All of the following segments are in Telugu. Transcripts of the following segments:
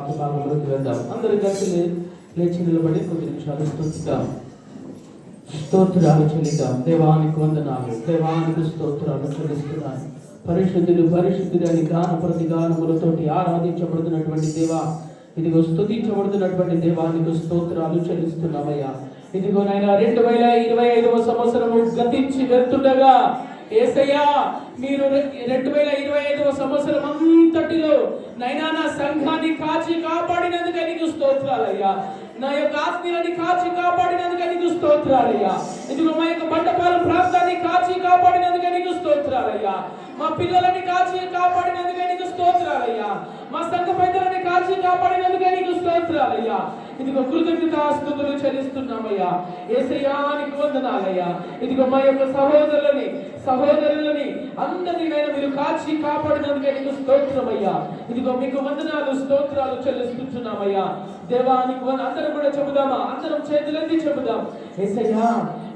వాక్య భాగంలోకి వెళ్దాం. అందరి కలిసి లేచి నిలబడి కొద్ది నిమిషాలు స్తోత్రాలు చెల్లిద్దాం. దేవానికి వందనాలు, దేవానికి స్తోత్రాలు చెల్లిస్తున్నాను. పరిశుద్ధులు పరిశుద్ధులు అని గాన ప్రతిగానములతోటి ఆరాధించబడుతున్నటువంటి దేవా, ఇదిగో స్తుతించబడుతున్నటువంటి దేవానికి స్తోత్రాలు చెల్లిస్తున్నామయ్యా. ఇదిగో నైనా 2025వ సంవత్సరము గతించి వెళ్తుండగా యేసయ్యా, మీరు 2025వ సంవత్సరం అంతటిలో నైనా నా సంఘాన్ని కాచి కాపాడినందుకు నీకు స్తోత్రాలయ్యా. నా యొక్క ఆత్మీయులని కాచి కాపాడినందుకు నీకు స్తోత్రాలయ్యా. ఇదిగో మా యొక్క బండపాలెం ప్రాంతాన్ని కాచి కాపాడినందుకు నీకు స్తోత్రాలయ్యా. మా పిల్లలని కాచి కాపాడినందుకు నీకు స్తోత్రాలయ్యా. మా సంఘ పెద్దలని కాచి కాపాడినందుకు నీకు స్తోత్రాలయ్యా. ఇదిగో కృతజ్ఞతాస్తుతులు చెల్లిస్తున్నామయ్యా. యేసయ్యా నీకు వందనాలయ్యా. ఇదిగో మా యొక్క సహోదరులని అందరినీ మీరు కాచి కాపాడినందుకే నీకు స్తోత్రమయ్యా. ఇదిగో మీకు వందనాలు స్తోత్రాలు చెల్లిస్తున్నామయ్యా. దేవానికి అందరం కూడా చెబుదామా? అందరం చేతులెత్తి చెబుదాం. యేసయ్యా,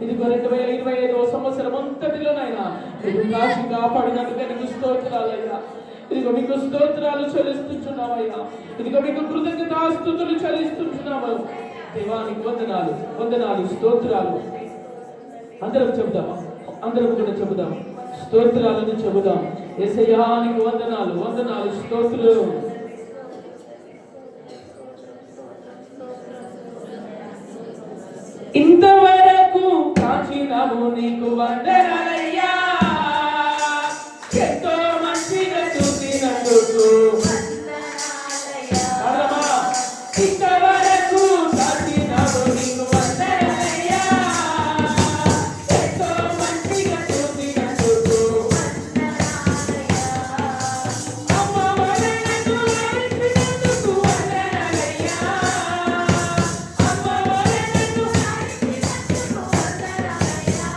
ఇదిగో 2025వ సంవత్సరం అంతటిలోనైనా మీరు కాచి కాపాడినందుకే నీకు స్తోత్రాలయ్యా. ఇదిగో మీకు స్తోత్రాలు చెల్లిస్తున్నామయ్యా. ఇదిగో మీకు కృతజ్ఞతాస్తుతులు చెల్లిస్తున్నాము. దేవానికి వందనాలు, వందనాలు, స్తోత్రాలు. అందరం చెబుదామా? అందరం కూడా చెబుదాం, స్తోత్రాలను చెబుదాం. యేసయ్యా నీకు వందనాలు, వందనాలు, స్తోత్రులు. ఇంతవరకు కాచినాము నీకు వందనాలయ్యా. ఎంతో మంచిగా చూసినందుకు ఇంతవరకు కాచినాము నీకు వందనాలయ్యా. ఎంతో మంచిగా చూసినందుకు అమ్మవారినందుకు నడిపినందుకు వందనాలయ్యా. అమ్మవారినందుకు నడిపినందుకు వందనాలయ్యా.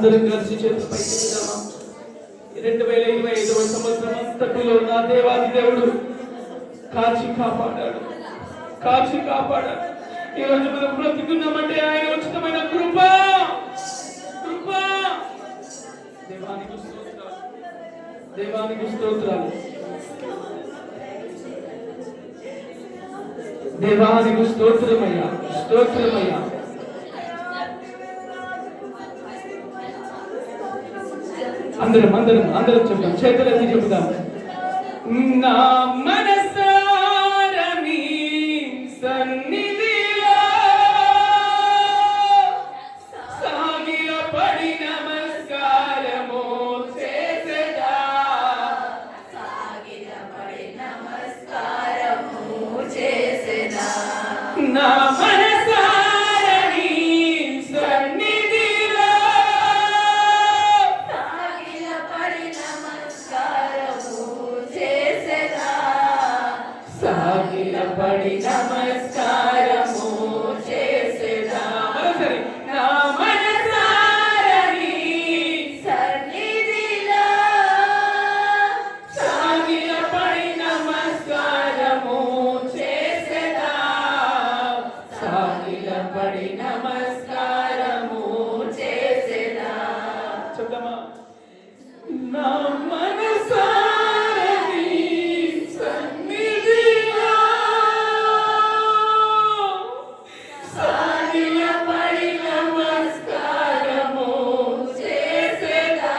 అందరం కలిసి చేతులు పైకి ఎత్తుదామా? 2025వ సంవత్సరం అంతటిలో నా దేవాది దేవుడు కాచి కాపాడాడు. ఈ రోజు మనం బ్రతుకున్నామంటే ఆయన ఉచితమైన కృప. దేవానికి స్తోత్రాలు. దేవానికి స్తోత్రమయ్యా. అందరం చెప్తాం, చేతులెత్తి చెప్తాం. నా మనసారా నీ సన్నిధిలో సాగిలపడి నమస్కారము చేసేదా. నా మనసారా నీ సన్నిధిలో సాగిలపడి నమస్కారము చేసేదా. మరోసారి, నా మనసారా నీ సన్నిధిలో సాగిలపడి నమస్కారము చేసేదా. చెప్తామా? నా మనసారా నీ సన్నిధిలో సాగిలపడి నమస్కారము చేసేదా.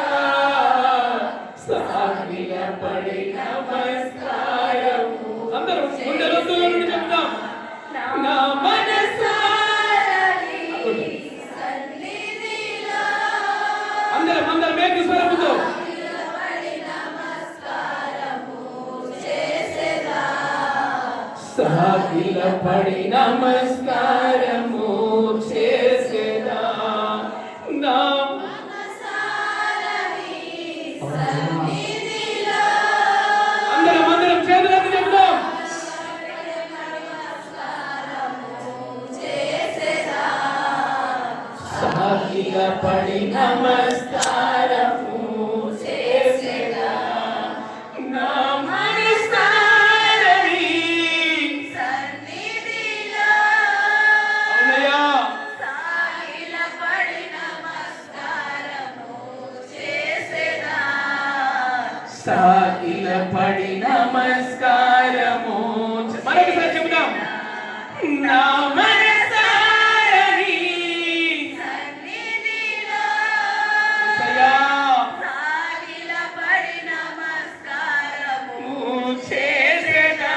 అందరూ ముందు రోజుల నుండి చెప్తాం. నా అందరం మేకు స్వరముతో సాగిలపడి నమస్కారము చేసేదా. నా అందరం చేతులకు చెప్తాం. సాగిలపడి నమస్కారము చేసేదా. నా మనసారా నీ సన్నిధిలో అవునయ్యా సాగిలపడి నమస్కారము చేసేదా. మరొకసారి చెబుదాం. నా మనసారా నీ సన్నిధిలో సాగిలపడి నమస్కారము చేసేదా.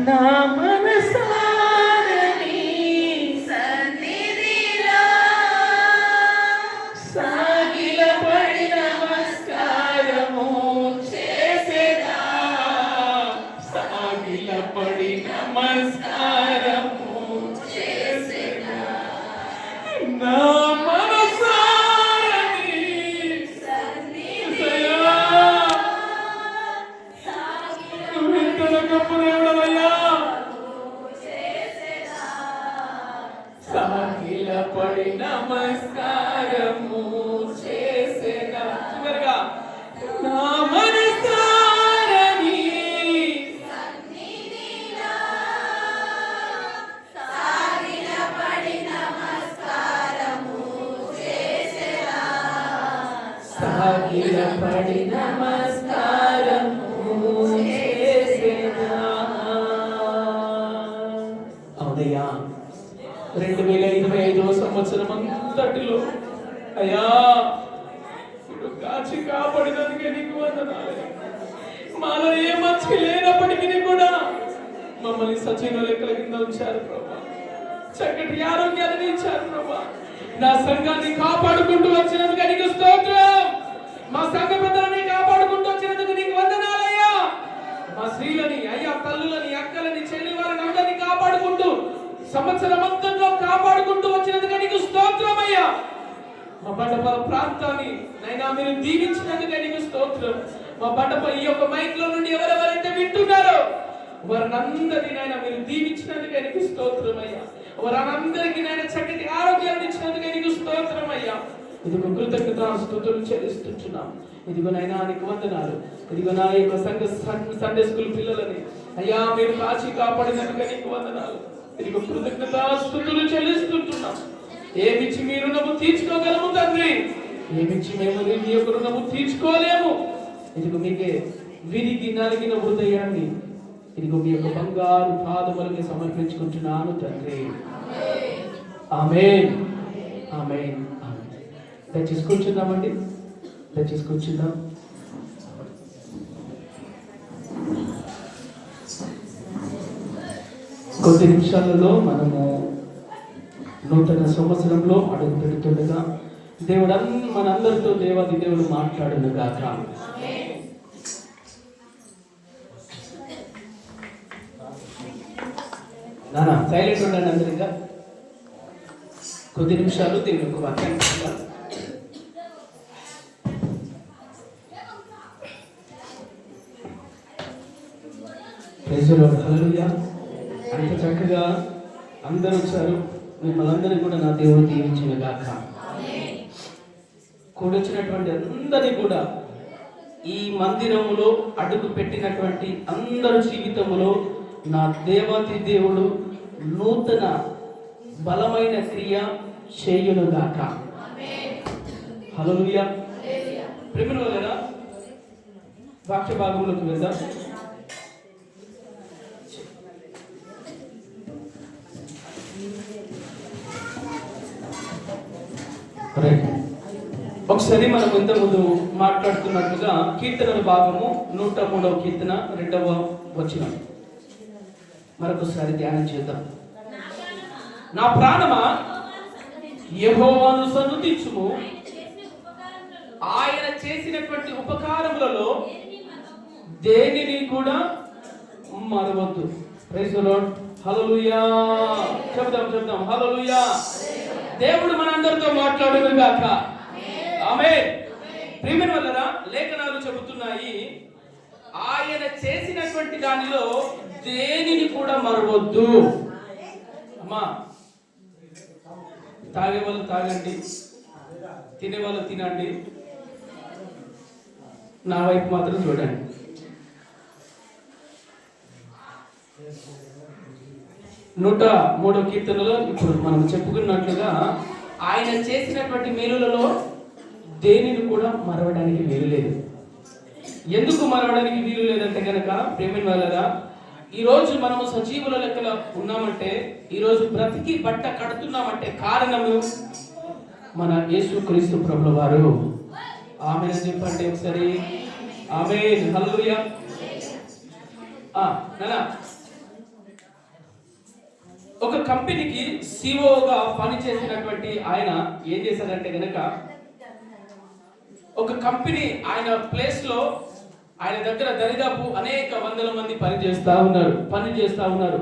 నా మనసారా నీ సన్నిధిలో సాగిలపడి నమస్కారము చేసేదా. సాగిలపడి నమస్కారము చేసేదా. నా మనసారా నీ సన్నిధిలో నువ్వెంత గొప్ప దేవుడవయ్యా. సాగిలపడి నమస్కారము చేసేదా. చివరిగా, నా మనసారా నీ సన్నిధిలో సాగిలపడి నమస్కారము చేసేదా. అవునయ్యా, 2025వ సంవత్సరం అంతటిలో అయ్యా నువ్వు కాచి కాపాడినందుకే నీకు వందనాలు. మాలో ఏ మంచి లేనప్పటికీ కూడా మమ్మల్ని సజీవ లెక్కల కింద ఉంచారు ప్రభా. చక్కటి ఆరోగ్యాన్ని ఇచ్చారు ప్రభా. నా సంఘాన్ని కాపాడుకుంటూ వచ్చినందుకు నీకు స్తోత్రం. మా సంఘ పెద్దలని కాపాడుకుంటూ వచ్చినందుకు నీకు వందనాలయ్యా. మా స్త్రీలని, అయ్యా తల్లులని, అక్కలని, చెల్లి వారిని అందరినీ కాపాడుకుంటూ సంవత్సరం మొత్తంలో కాపాడుకుంటూ వచ్చినందుకు నీకు స్తోత్రం అయ్యా. మా బండపల ప్రాంతాన్ని నైనా మీరు దీవించినందుకు నీకు స్తోత్రం. మా బండపై ఈ యొక్క మైక్ లో నుండి ఎవరెవరైతే వింటున్నారో వారినందరినీ నాయన మీరు దీవించినందుకే నీకు స్తోత్రమయ్యా. వారందరికీ నాయన చక్కటి ఆరోగ్యాన్ని ఇచ్చినందుకే నీకు స్తోత్రమయ్యా. ఇదిగో కృతజ్ఞతాస్తుతులు చెల్లిస్తున్నాం. ఇదిగో నైనా నీకు వందనాలు. ఇదిగో నా యొక్క సండే స్కూల్ పిల్లలని అయ్యా మీరు కాచి కాపాడినందుకే నీకు వందనాలు. ఇదిగో కృతజ్ఞతాస్తుతులు చెల్లిస్తుంటున్నాం. ఏమిచ్చి మీ రుణము తీర్చుకోగలము తండ్రి, ఏమిచ్చి మేము నీ యొక్క రుణము తీర్చుకోలేము. ఇదిగో మీకే విరిగి నలిగిన హృదయాన్ని ఇదిగో మీ యొక్క బంగారు పాదములకి సమర్పించుకుంటున్నాను తండ్రి. ఆమేన్, ఆమేన్, ఆమేన్. దయచేసి కూర్చుందామండి, దయచేసి కూర్చుందాం. కొద్ది నిమిషాలలో మనము నూతన సంవత్సరంలో అడుగు పెడుతుండగా దేవుడు మనందరితో దేవాది దేవుడు మాట్లాడును గాక. నానా సైలెంట్ ఉండండి అందరిగా. కొద్ది నిమిషాలు దేవుని యొక్క వాక్యాన్ని హల్లెలూయా. అంత చక్కగా అందరూ వచ్చారు. మిమ్మల్ని అందరినీ కూడా నా దేవుడు దీవించిన గాక. కూడొచ్చినటువంటి అందరినీ కూడా ఈ మందిరములో అడుగు పెట్టినటువంటి అందరి జీవితములో నా దేవాతి దేవుడు నూతన బలమైన క్రియ చేయును గాక. హల్లెలూయా. ప్రేమను వలన వాక్య భాగంలోకి వెళ్దాం. ఒకసారి మనం ఇంతకుముందు మాట్లాడుతున్నట్టుగా కీర్తనల భాగము 103వ కీర్తన 2వ వచనం మరొకసారి ధ్యానం చేద్దాం. నా ప్రాణమా యెహోవాను సన్నుతించుము, ఆయన చేసినటువంటి ఉపకారములలో దేనిని కూడా మరవద్దు. Praise the lord. హల్లెలూయా. చెప్దాం హల్లెలూయా. దేవుడు మనందరితో మాట్లాడును గాక. ఆమేన్. ప్రియమైన వాళ్ళరా, లేఖనాలు చెబుతున్నాయి ఆయన చేసినటువంటి దానిలో దేనిని కూడా మరవద్దు. అమ్మా, తాగే వాళ్ళు తాగండి, తినే వాళ్ళు తినండి, నా వైపు మాత్రం చూడండి. 103వ కీర్తనలో ఇప్పుడు మనం చెప్పుకున్నట్లుగా ఆయన చేసినటువంటి మేలులలో దేనిని కూడా మరవడానికి వీలు లేదు. ఎందుకు మరవడానికి వీలు లేదంటే కనుక ప్రేమైన వాళ్ళరా, ఈరోజు మనము సజీవుల లెక్కలో ఉన్నామంటే, ఈరోజు బ్రతికి బట్ట కడుతున్నామంటే కారణము మన యేసుక్రీస్తు ప్రభుల వారు. ఆమేన్ చెప్పండి ఒకసారి. ఆమేన్. హల్లెలూయా. నానా, ఒక కంపెనీకి సిఓగా పనిచేసినటువంటి ఆయన ఏం చేశారంటే కనుక, ఒక కంపెనీ ఆయన ప్లేస్ లో ఆయన దగ్గర దరిదాపు అనేక వందల మంది పని చేస్తా ఉన్నారు.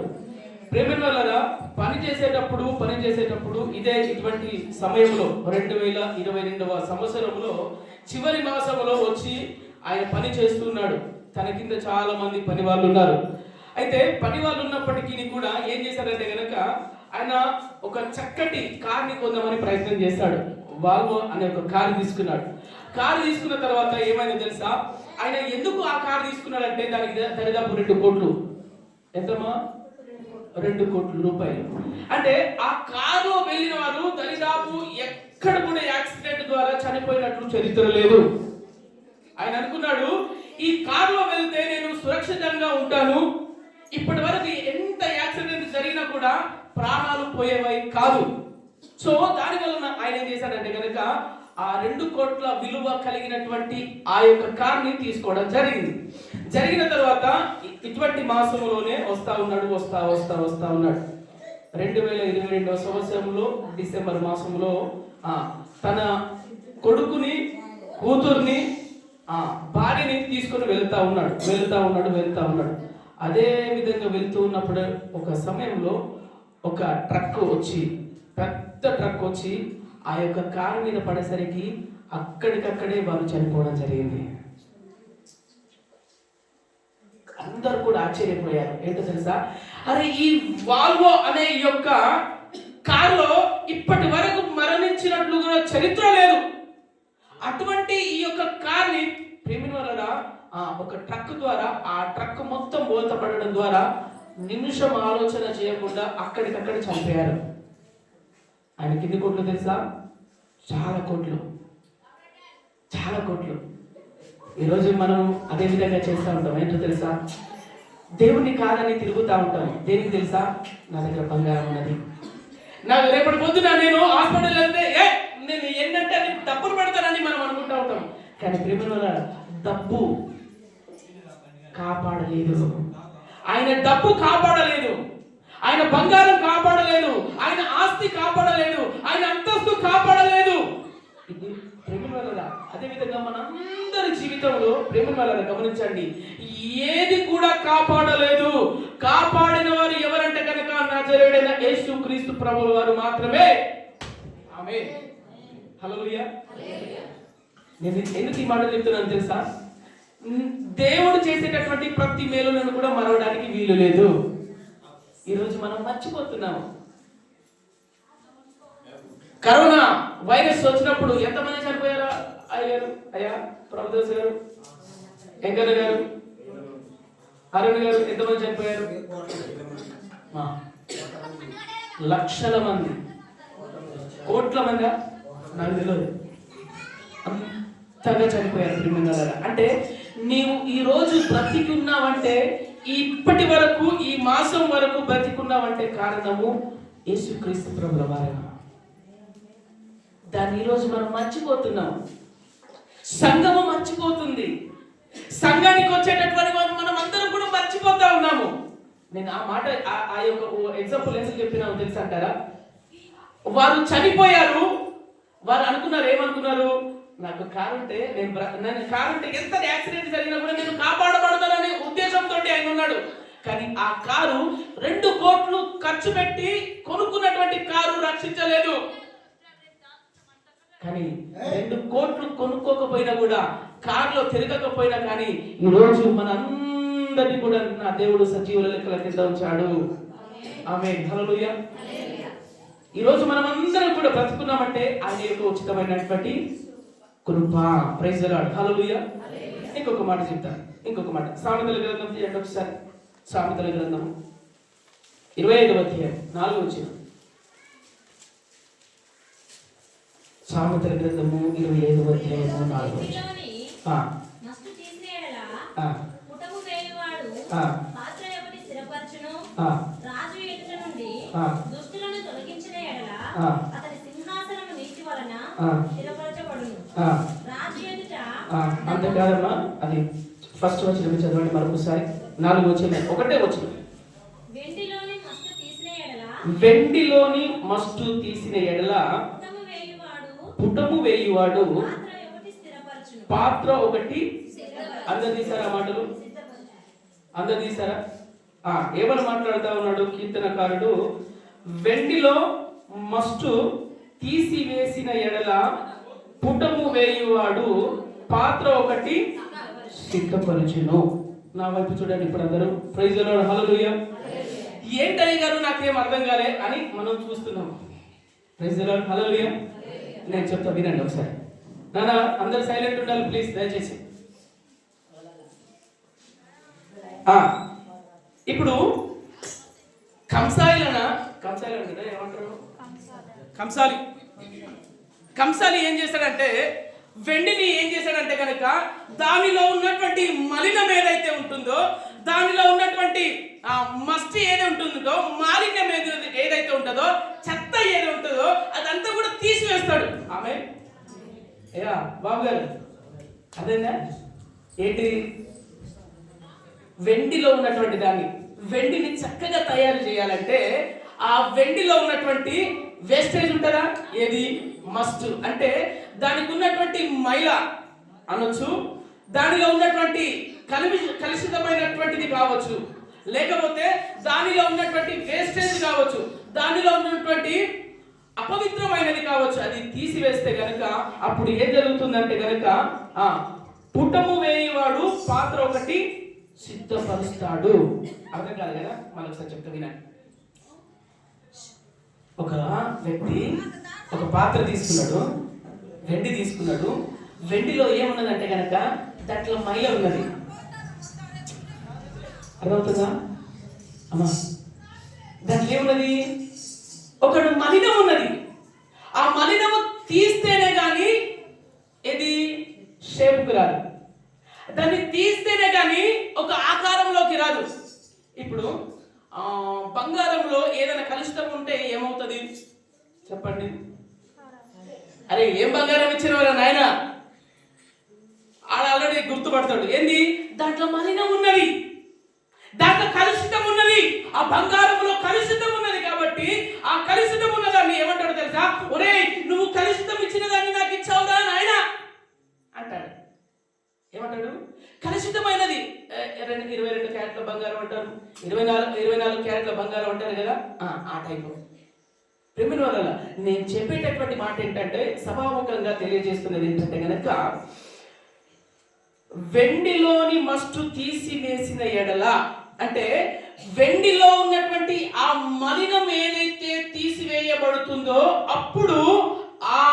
ప్రేమైన వాళ్ళరా, పని చేసేటప్పుడు ఇదే ఇటువంటి సమయంలో 2022వ సంవత్సరంలో చివరి మాసంలో వచ్చి ఆయన పని చేస్తున్నాడు. తన కింద చాలా మంది పని వాళ్ళు ఉన్నారు. అయితే పని వాళ్ళు ఉన్నప్పటికీ కూడా ఏం చేశారంటే కనుక ఆయన ఒక చక్కటి కార్ని కొందామని ప్రయత్నం చేశాడు. వాల్వో అనే ఒక కారు తీసుకున్నాడు. కారు తీసుకున్న తర్వాత ఏమైందో తెలుసా? ఆయన ఎందుకు ఆ కారు తీసుకున్నాడంటే దానికి దరిదాపు 2 కోట్లు. ఎంతమా? 2 కోట్ల రూపాయలు. అంటే ఆ కారులో వెళ్ళిన వారు దరిదాపు ఎక్కడ కూడా యాక్సిడెంట్ ద్వారా చనిపోయినట్లు చరిత్ర లేదు. ఆయన అనుకున్నాడు, ఈ కారులో వెళ్తే నేను సురక్షితంగా ఉంటాను, ఇప్పటి వరకు ఎంత యాక్సిడెంట్ జరిగినా కూడా ప్రాణాలు పోయేవి కాదు. సో దాని వలన ఆయన ఏం చేశాడంటే కనుక ఆ 2 కోట్ల విలువ కలిగినటువంటి ఆ యొక్క కార్ని తీసుకోవడం జరిగిన తర్వాత ఇటువంటి మాసంలోనే వస్తా ఉన్నాడు. 2022వ సంవత్సరంలో డిసెంబర్ మాసంలో తన కొడుకుని, కూతుర్ని, భార్యని తీసుకొని వెళ్తా ఉన్నాడు. అదే విధంగా వెళ్తూ ఉన్నప్పుడు ఒక సమయంలో ఒక పెద్ద ట్రక్ వచ్చి ఆ యొక్క కారు మీద పడేసరికి అక్కడికక్కడే వారు చనిపోవడం జరిగింది. అందరూ కూడా ఆశ్చర్యపోయారు. ఏంటో తెలుసా, అరే ఈ వాల్వో అనే యొక్క కారులో ఇప్పటి వరకు మరణించినట్లు కూడా చరిత్ర లేదు. అటువంటి ఈ యొక్క కార్ని ప్రేమిన వల్ల ఒక ట్రక్ ద్వారా ఆ ట్రక్ మొత్తం బోల్తా పడడం ద్వారా నిమిషం ఆలోచన చేయకుండా అక్కడికక్కడ చనిపోయారు. ఆయన కింది కోట్లు తెలుసా, చాలా కోట్లు. ఈరోజు మనం అదే విధంగా చేస్తూ ఉంటాం. ఏంటో తెలుసా, దేవుణ్ణి కాదని తిరుగుతూ ఉంటాం. దేనికి తెలుసా, నా దగ్గర బంగారం ఉన్నది, నాకు రేపటి పొద్దున నేను హాస్పిటల్ వెళ్తే నేను ఎన్నంటే డబ్బులు పెడతానని మనం అనుకుంటూ ఉంటాం. కానీ ప్రేమ డబ్బు కాపాడలేదు, ఆయన డబ్బు కాపాడలేదు, ఆయన బంగారం కాపాడలేదు, ఆయన ఆస్తి కాపాడలేదు, ఆయన అంతస్తు కాపాడలేదు. ఇది ప్రేమ వల్ల. అదేవిధంగా మనందరి జీవితంలో ప్రేమ వల్ల గమనించండి, ఏది కూడా కాపాడలేదు. కాపాడిన వారు ఎవరంటే కనుక నజరేయుడైన యేసుక్రీస్తు ప్రభువు వారు మాత్రమే. ఆమేన్, హల్లెలూయా. నేను ఎందుకు ఈ మాటలు చెప్తున్నాను తెలుసా, దేవుడు చేసేటటువంటి ప్రతి మేలులను కూడా మరవడానికి వీలు లేదు. ఈరోజు మనం మర్చిపోతున్నాము. కరోనా వైరస్ వచ్చినప్పుడు ఎంతమంది చనిపోయారా అయ్యా ప్రభుదాస్ గారు, వెంకన్న గారు, అరుణ్ గారు, ఎంతమంది చనిపోయారు? లక్షల మంది, కోట్ల మంది, నాకు తెలియదు, అంతగా చనిపోయారు ప్రిమినల్. అంటే నీవు ఈ రోజు బ్రతికున్నావంటే, ఇప్పటి వరకు ఈ మాసం వరకు బ్రతికున్నావంటే కారణము యేసుక్రీస్తు ప్రభుల వారే. దాన్ని ఈరోజు మనం మర్చిపోతున్నాం. సంఘము మర్చిపోతుంది. సంఘానికి వచ్చేటటువంటి మనం అందరం కూడా మర్చిపోతా ఉన్నాము. నేను ఆ మాట ఆ యొక్క ఎగ్జాంపుల్ ఎందుకు చెప్పినాను తెలుసు అంటారా, వారు చనిపోయారు. వారు అనుకున్నారు, ఏమనుకున్నారు, నాకు కారు ఉంటే నేను కారు ఉంటే ఎంత యాక్సిడెంట్ జరిగినా కూడా నేను కాపాడబడతాననే ఉద్దేశంతో ఆయన ఉన్నాడు. కానీ ఆ కారు 2 కోట్లు ఖర్చు పెట్టి కొనుక్కున్నటువంటి కారు రక్షించలేదు. కానీ 2 కోట్లు కొనుక్కోకపోయినా కూడా, కారులో తిరగకపోయినా కానీ ఈ రోజు మనందరినీ కూడా నా దేవుడు సజీవుల లెక్కల కింద ఉంచాడు. ఆమేన్, హల్లెలూయా. ఈ రోజు మనం అందరం కూడా బ్రతుకున్నామంటే ఆయన యొక్క ఉచితమైనటువంటి కృప. ప్రైజ్ ది లార్డ్, హల్లెలూయా. ఇంకొక మాట చెప్తాను, ఇంకొక మాట. సామెతల గ్రంథం తీయండి ఒకసారి. సామెతల గ్రంథం 25వ అధ్యాయం 4వ వచనం. సామెతల గ్రంథము 25వ అధ్యాయము 4వ వచనం. రాజు ఎదుట నుండి దుష్టులను తొలగించిన ఎడల అతని సింహాసనము నీతి వలన స్థిరపరచబడును. రాజు ఎదుట అంతేకాదమ్మా, అది ఫస్ట్ వచనం చదవండి మరొకసారి. 4వ వచనం ఒకటే వచనం. వెండిలోని మస్తు తీసిన ఎడల పుటము వేయువాడు పాత్ర ఒకటి అందరు తీసారా మాటలు? అందరు తీసారా? ఏమని మాట్లాడుతూ ఉన్నాడు కీర్తనకారుడు? వెండిలో మస్టు తీసివేసిన ఎడల పుటము వేయువాడు పాత్ర ఒకటి సిద్ధపరచును. నా వైపు చూడండి ఇప్పుడు అందరూ. ప్రైజ్ ది లార్డ్, హల్లెలూయా. ఏంటయ్య గారు నాకేం అర్థం కాలే అని మనం చూస్తున్నాం. ప్రైజ్ ది లార్డ్, హల్లెలూయా. నేను చెప్తా, వినండి ఒకసారి. నాన్న అందరు సైలెంట్ ఉండాలి ప్లీజ్, దయచేసి. ఇప్పుడు కంసాలి కదా ఏమంటారు, కంసాలి ఏం చేశాడంటే, వెండిని ఏం చేశాడంటే కనుక దానిలో ఉన్నటువంటి మలినం ఏదైతే ఉంటుందో, దానిలో ఉన్నటువంటి మస్టి ఏది ఉంటుందో, మాలిన్యం ఏదైతే ఉంటుందో, చెత్త ఏది ఉంటుందో అదంతా కూడా తీసివేస్తాడు. ఆమె బాబు గారు అదేనా ఏంటి, వెండిలో ఉన్నటువంటి దాన్ని, వెండిని చక్కగా తయారు చేయాలంటే ఆ వెండిలో ఉన్నటువంటి వేస్టేజ్ ఉంటుందా, ఏది మస్ట్ అంటే దానికి ఉన్నటువంటి మైల అనొచ్చు, దానిలో ఉన్నటువంటి కలుషితమైనటువంటిది కావచ్చు, లేకపోతే దానిలో ఉన్నటువంటి వేస్టేజ్ కావచ్చు, దానిలో ఉన్నటువంటి అపవిత్రమైనది కావచ్చు. అది తీసివేస్తే గనుక అప్పుడు ఏం జరుగుతుందంటే గనుక పుటము వేయువాడు పాత్ర ఒకటి సిద్ధపరుస్తాడు. అర్థం కాదు కదా, మరొకసారి చెప్తా వినండి. ఒక వ్యక్తి ఒక పాత్ర తీసుకున్నాడు, వెండి తీసుకున్నాడు. వెండిలో ఏమున్నదంటే కనుక దాంట్లో మైల ఉన్నది. అర్థమవుతుందా అమ్మా? దాంట్లో ఏమున్నది? ఒకడు మలినం ఉన్నది. ఆ మలినము తీస్తేనే కానీ ఇది షేపుకి రాదు, దాన్ని తీస్తేనే కానీ ఒక ఆకారంలోకి రాదు. ఇప్పుడు బంగారంలో ఏదైనా కలుషితం ఉంటే ఏమవుతుంది చెప్పండి? అరే ఏం బంగారం ఇచ్చినవరా నాయన, ఆల్రెడీ గుర్తుపడతాడు. ఏంది? దాంట్లో మలినం ఉన్నది, దాంట్లో కలుషితం ఉన్నది. ఆ బంగారంలో కలుషితం ఉన్నది కాబట్టి ఆ కలుషితం ఉన్నదాన్ని ఏమంటాడు తెలుసా? ఒరే నువ్వు కలుషితం ఇచ్చిన దాన్ని నాకు ఇచ్చావురా నాయన అంటాడు. ఏమంటాడు? కలుషితమైనది. 22 క్యారెట్ల బంగారం అంటారు, 24 క్యారెట్ల బంగారం అంటారు కదా, ఆ టైపు. ప్రేమిన వల్ల నేను చెప్పేటటువంటి మాట ఏంటంటే, సభాముఖంగా తెలియజేస్తున్నది ఏంటంటే కనుక, వెండిలోని మస్టు తీసివేసిన ఎడల, అంటే వెండిలో ఉన్నటువంటి ఆ మలినం ఏదైతే తీసివేయబడుతుందో అప్పుడు ఆ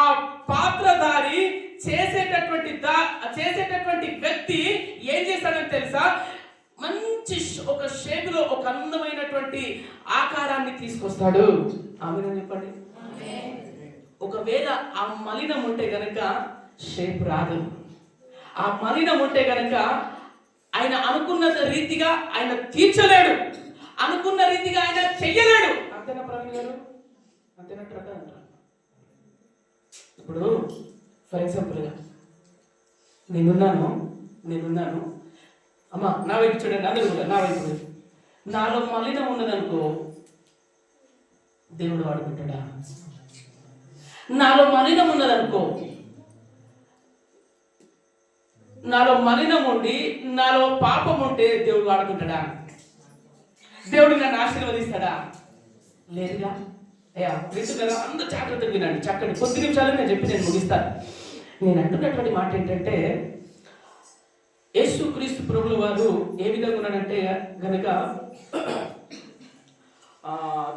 పాత్రధారి చేసేటటువంటి వ్యక్తి ఏం చేస్తాడని తెలుసా? మంచి ఒక షేపులో ఒక అందమైనటువంటి ఆకారాన్ని తీసుకొస్తాడు. ఆమెను చెప్పండి. ఒకవేళ ఆ మలినం ఉంటే గనక షేప్ రాదు. ఆ మలినం ఉంటే గనక ఆయన అనుకున్న రీతిగా ఆయన తీర్చలేడు, అనుకున్న రీతిగా ఆయన చెయ్యలేడు. అంతేనా ప్రవీణ్ గారు? అంతేనట్టు అంటారు. ఇప్పుడు ఫర్ ఎగ్జాంపుల్గా నేనున్నాను అమ్మా, నా వైపు చూడండి, అందరూ కూడా నా వైపు. నాలో మలినం ఉన్నదనుకో దేవుడు వాడుకుంటాడా? నాలో మలినం ఉన్నదనుకో, నాలో మలినం ఉండి నాలో పాపం ఉంటే దేవుడు వాడుకుంటాడా? దేవుడు నన్ను ఆశీర్వదిస్తాడా? లేదుగా. అయ్యా వింటున్నారా? అందరూ జాగ్రత్తగా వినండి. చక్కటి కొద్ది నిమిషాలు నేను చెప్పి నేను ముగిస్తాను. నేను అంటున్నటువంటి మాట ఏంటంటే, యేసుక్రీస్తు ప్రభువు వారు ఏ విధంగా ఉన్నాడంటే గనక,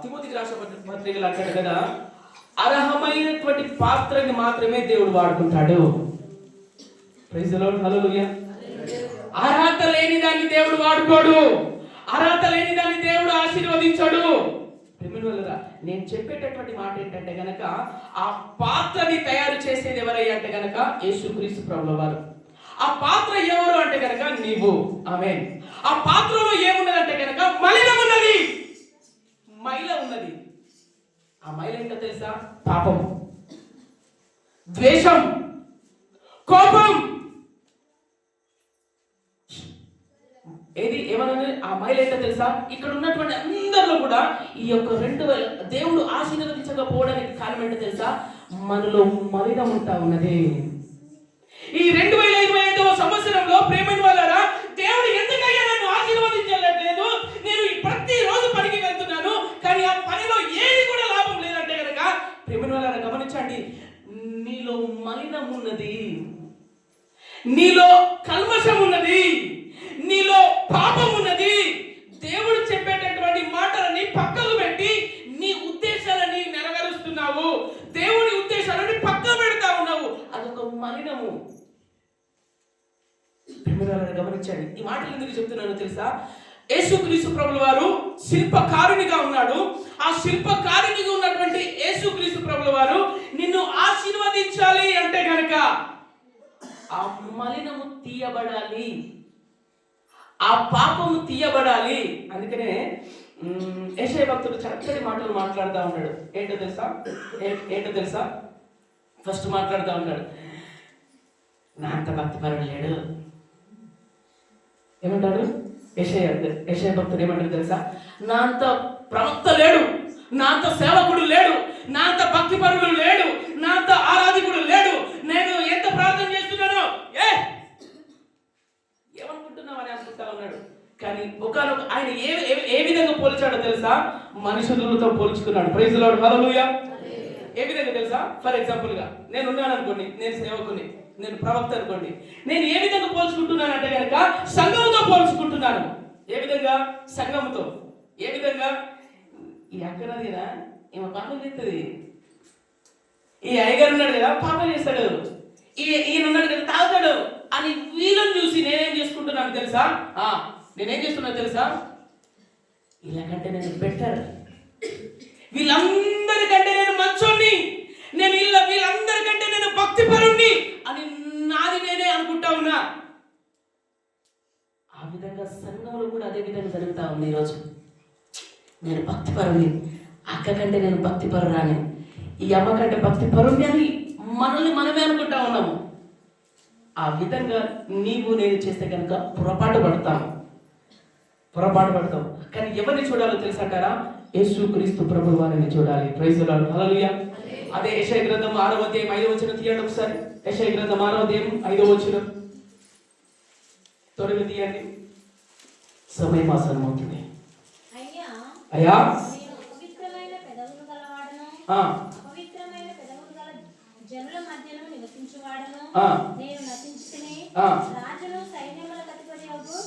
తిమోతికి రాసిన పత్రికలు అంటాడు కదా, అర్హమైనటువంటి పాత్రని మాత్రమే దేవుడు వాడుకుంటాడు. ప్రైజ్ ది లార్డ్, హల్లెలూయా. అర్హత లేని దాన్ని దేవుడు వాడుకోడు, అర్హత లేని దాన్ని దేవుడు ఆశీర్వదించాడు. నేను చెప్పేటటువంటి మాట ఏంటంటే గనక, ఆ పాత్రని తయారు చేసేది ఎవరయ్యా అంటే గనక యేసుక్రీస్తు ప్రభువు వారు. ఆ పాత్ర ఎవరు అంటే గనక నీవు. ఆమేన్. ఆ పాత్రలో ఏమున్నదంటే గనక మలినం ఉన్నది, మైల ఉన్నది. ఆ మైల ఏంటో తెలుసా? పాపం, ద్వేషం, కోపం. ఏమన్నా ఆ మైల ఏంటో తెలుసా? ఇక్కడ ఉన్నటువంటి అందరిలో కూడా ఈ యొక్క 2000 దేవుడు ఆశీర్వదించకపోవడానికి కారణం ఏంటో తెలుసా? మనలో మలినం ఉంటా ఉన్నది. ఈ 2025వ సంవత్సరంలో ప్రేమైన వాళ్ళారా, దేవుడు ఎందుకయ్యా నన్ను ఆశీర్వదించలేదు? నేను ప్రతి రోజు పనికి వెళ్తున్నాను, కానీ ఆ పనిలో ఏది కూడా లాభం లేదంటే కనుక ప్రేమైన వాళ్ళారా గమనించండి, నీలో మలినం ఉన్నది, నీలో కల్మషం ఉన్నది, నీలో పాపం ఉన్నది. దేవుడు చెప్పేటటువంటి మాటలని పక్కకు పెట్టి నీ ఉద్దేశాలని నెరవేరుస్తున్నావు, దేవుడి ఉద్దేశాలని పక్కకు పెడతా ఉన్నావు. అదొక మలినము. గమనించండి. ఈ మాటలు ఎందుకు చెప్తున్నానో తెలుసా? యేసుక్రీస్తు ప్రభువు వారు శిల్పకారునిగా ఉన్నాడు. ఆ శిల్పకారునిగా ఉన్నటువంటి యేసుక్రీస్తు ప్రభువు వారు నిన్ను ఆశీర్వదించాలి అంటే గనక ఆ మలినము తీయబడాలి, ఆ పాపము తీయబడాలి. అందుకనే యెషయా భక్తుడు చక్కటి మాటలు మాట్లాడుతూ ఉన్నాడు. ఏంటో తెలుసా? ఫస్ట్ మాట్లాడుతూ ఉన్నాడు, నా అంత భక్తిపరుడు లేడు. ఏమంటాడు యెషయా భక్తుడు? ఏమంటాడు తెలుసా? నా అంత ప్రవక్త లేడు, నా అంత సేవకుడు లేడు, నా అంత భక్తిపరుడు లేడు, నా అంత ఆరాధికుడు లేడు. నేను ఎంత ప్రార్థన చేస్తున్నానో ఏమనుకుంటున్నామని అనుకుంటా ఉన్నాడు. కానీ ఒకనొక ఆయన ఏ విధంగా పోల్చాడో తెలుసా? మనుషులతో పోల్చుకున్నాడు. ప్రైజ్ ది లార్డ్, హల్లెలూయా. ఏ విధంగా తెలుసా? ఫర్ ఎగ్జాంపుల్గా నేను ఉన్నాను అనుకోండి, నేను సేవకుని, నేను ప్రవక్త అనుకోండి. నేను ఏ విధంగా పోల్చుకుంటున్నాను అంటే కనుక సంఘముతో పోల్చుకుంటున్నాను. ఏ విధంగా? సంఘముతో. ఏ విధంగా? ఈ అక్కనది కదా, ఈమె పాపం చేస్తుంది. ఈ అయ్యగారు ఉన్నాడు కదా, పాపం చేస్తాడు. ఈయన ఉన్నాడు కదా, తాగుతాడు అని వీళ్ళని చూసి నేనేం చేసుకుంటున్నాను తెలుసా? నేనేం చేస్తున్నాను తెలుసా? వీళ్ళకంటే నేను బెటర్, వీళ్ళందరికంటే నేను మంచోడిని, నేను వీళ్ళందరికంటే నేను భక్తిపరుణ్ణి అని నాది నేనే అనుకుంటా ఉన్నా. ఆ విధంగా సంఘంలో కూడా అదే విధంగా జరుగుతూ ఉంది. ఈరోజు నేను భక్తిపరుణ్ణి, అక్క కంటే నేను భక్తిపరురాని, ఈ అమ్మ కంటే భక్తిపరుణ్ణి అని మనల్ని మనమే అనుకుంటా ఉన్నాము. ఆ విధంగా నీవు నేను చేస్తే కనుక పొరపాటు పడతాం. కానీ ఎవరిని చూడాలో తెలుసంటారా? యేసుక్రీస్తు ప్రభు వారిని చూడాలి. ప్రైజ్ ది లార్డ్, హల్లెలూయా. అదే యెషయా గ్రంథం 6వ అధ్యాయం 5వ వచనం తీయండి ఒకసారి. యెషయా గ్రంథం 6వ అధ్యాయం 5వ వచనం త్వరగా తీయండి, సమయం ఆసన్నమవుతుంది. అయ్యా అపవిత్రమైన పెదవులు గల జనుల మధ్యలో నివసించువాడను, నేను నశించుకుని రాజును సైన్యముల అధిపతియగు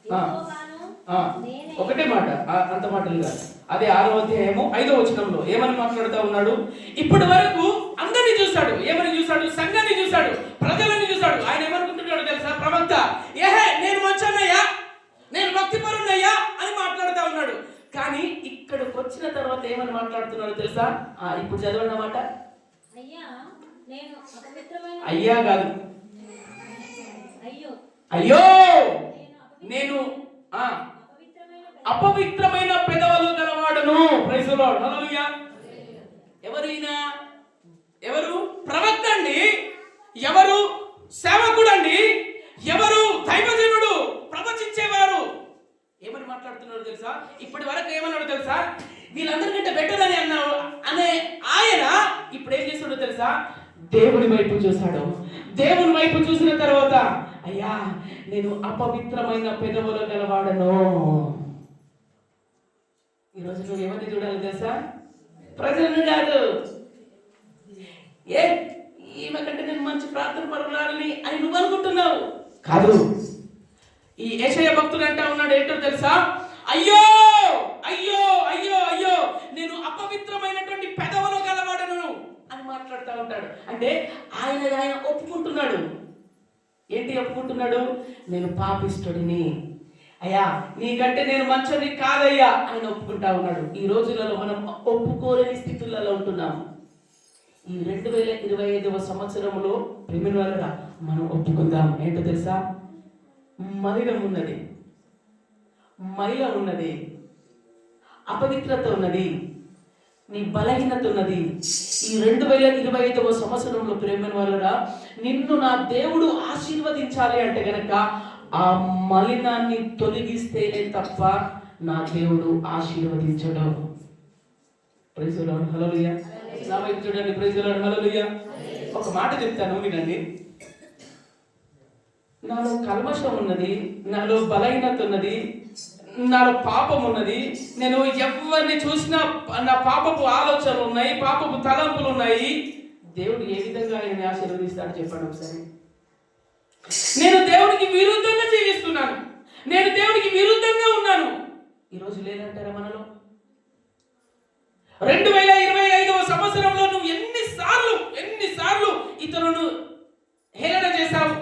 యెహోవాను నేనే. ఒకటే మాట, అంత మాటలు కాదు. అదే 6వ అధ్యాయము 5వ వచనంలో ఏమని మాట్లాడుతూ ఉన్నాడు? ఇప్పటి వరకు అందరినీ చూశాడు. ఏమని చూశాడు? సంఘాన్ని చూశాడు, ప్రజలని చూశాడు. ఆయన ఏమనుకుంటున్నాడు తెలుసా? ప్రవక్త, నేను మంచోనయ్యా, నేను భక్తిపరుణ్ణయ్యా అని మాట్లాడుతూ ఉన్నాడు. కానీ ఇక్కడికి వచ్చిన తర్వాత ఏమని మాట్లాడుతున్నాడు తెలుసా? ఇప్పుడు చదవండి మాట. అయ్యా కాదు, అయ్యో నేను అపవిత్రమైన పెదవులు గలవాడను. ప్రైజ్ ది లార్డ్, హల్లెలూయా. ఎవరైనా ఎవరు? ప్రవక్త అండి, ఎవరు సేవకుడు అండి, ఎవరు దైవజనుడు, ప్రవచించేవారు. ఏమని మాట్లాడుతున్నాడు తెలుసా? ఇప్పటి వరకు ఏమన్నాడు తెలుసా? వీళ్ళందరికంటే బెటర్ అని అన్నాడు అనే ఆయన ఇప్పుడు ఏం చేస్తాడో తెలుసా? దేవుని వైపు చూశాడు. దేవుని వైపు చూసిన తర్వాత, అయ్యా నేను అపవిత్రమైన పెదవులు గలవాడను. ఈరోజు నువ్వు ఎవరిని చూడాలి తెలుసా? ప్రజలను కాదు. ఈమె కంటే నేను మంచి ప్రార్థన పరురాలని అని నువ్వు అనుకుంటున్నావు కాదు. ఈ యెషయా భక్తుడు అంటా ఉన్నాడు ఏంటో తెలుసా? అయ్యో అయ్యో అయ్యో అయ్యో నేను అపవిత్రమైనటువంటి పెదవులు గలవాడను అని మాట్లాడుతూ ఉంటాడు. అంటే ఆయన ఒప్పుకుంటున్నాడు. ఏంటి ఒప్పుకుంటున్నాడు? నేను పాపిష్టుడిని అయ్యా, నీకంటే నేను మంచోని కాదయ్యా ఆయన ఒప్పుకుంటా ఉన్నాడు. ఈ రోజులలో మనం ఒప్పుకోలేని స్థితులలో ఉంటున్నాము. ఈ 2025వ సంవత్సరంలో ప్రేమిన వాళ్ళగా మనం ఒప్పుకుందాం. ఏంటో తెలుసా? మలినం ఉన్నది, మైల ఉన్నది, అపవిత్రత ఉన్నది, నీ బలహీనత ఉన్నది. ఈ 2025వ సంవత్సరంలో ప్రేమ వలన నిన్ను నా దేవుడు ఆశీర్వదించాలి అంటే గనక ఆ మలినాన్ని తొలగిస్తేనే తప్ప నా దేవుడు ఆశీర్వదించడు. ప్రైజ్ ది లార్డ్, హల్లెలూయా. నా వైపు చూడండి. Praise the lord, hallelujah. ఒక మాట చెప్తాను వినండి. నాలో కల్మషం ఉన్నది, నాలో బలహీనత ఉన్నది, నాలో పాపం ఉన్నది. నేను ఎవరిని చూసినా నా పాపపు ఆలోచనలు ఉన్నాయి, పాపపు తలంపులు ఉన్నాయి. దేవుడు ఏ విధంగా ఆయన ఆశీర్వదిస్తాడు చెప్పండి ఒకసారి. నేను దేవుడికి విరుద్ధంగా జీవిస్తున్నాను, నేను దేవుడికి విరుద్ధంగా ఉన్నాను. ఈరోజు లేదంటారా మనలో? 2025వ సంవత్సరంలో నువ్వు ఎన్నిసార్లు ఇతరులను హేళన చేశావు?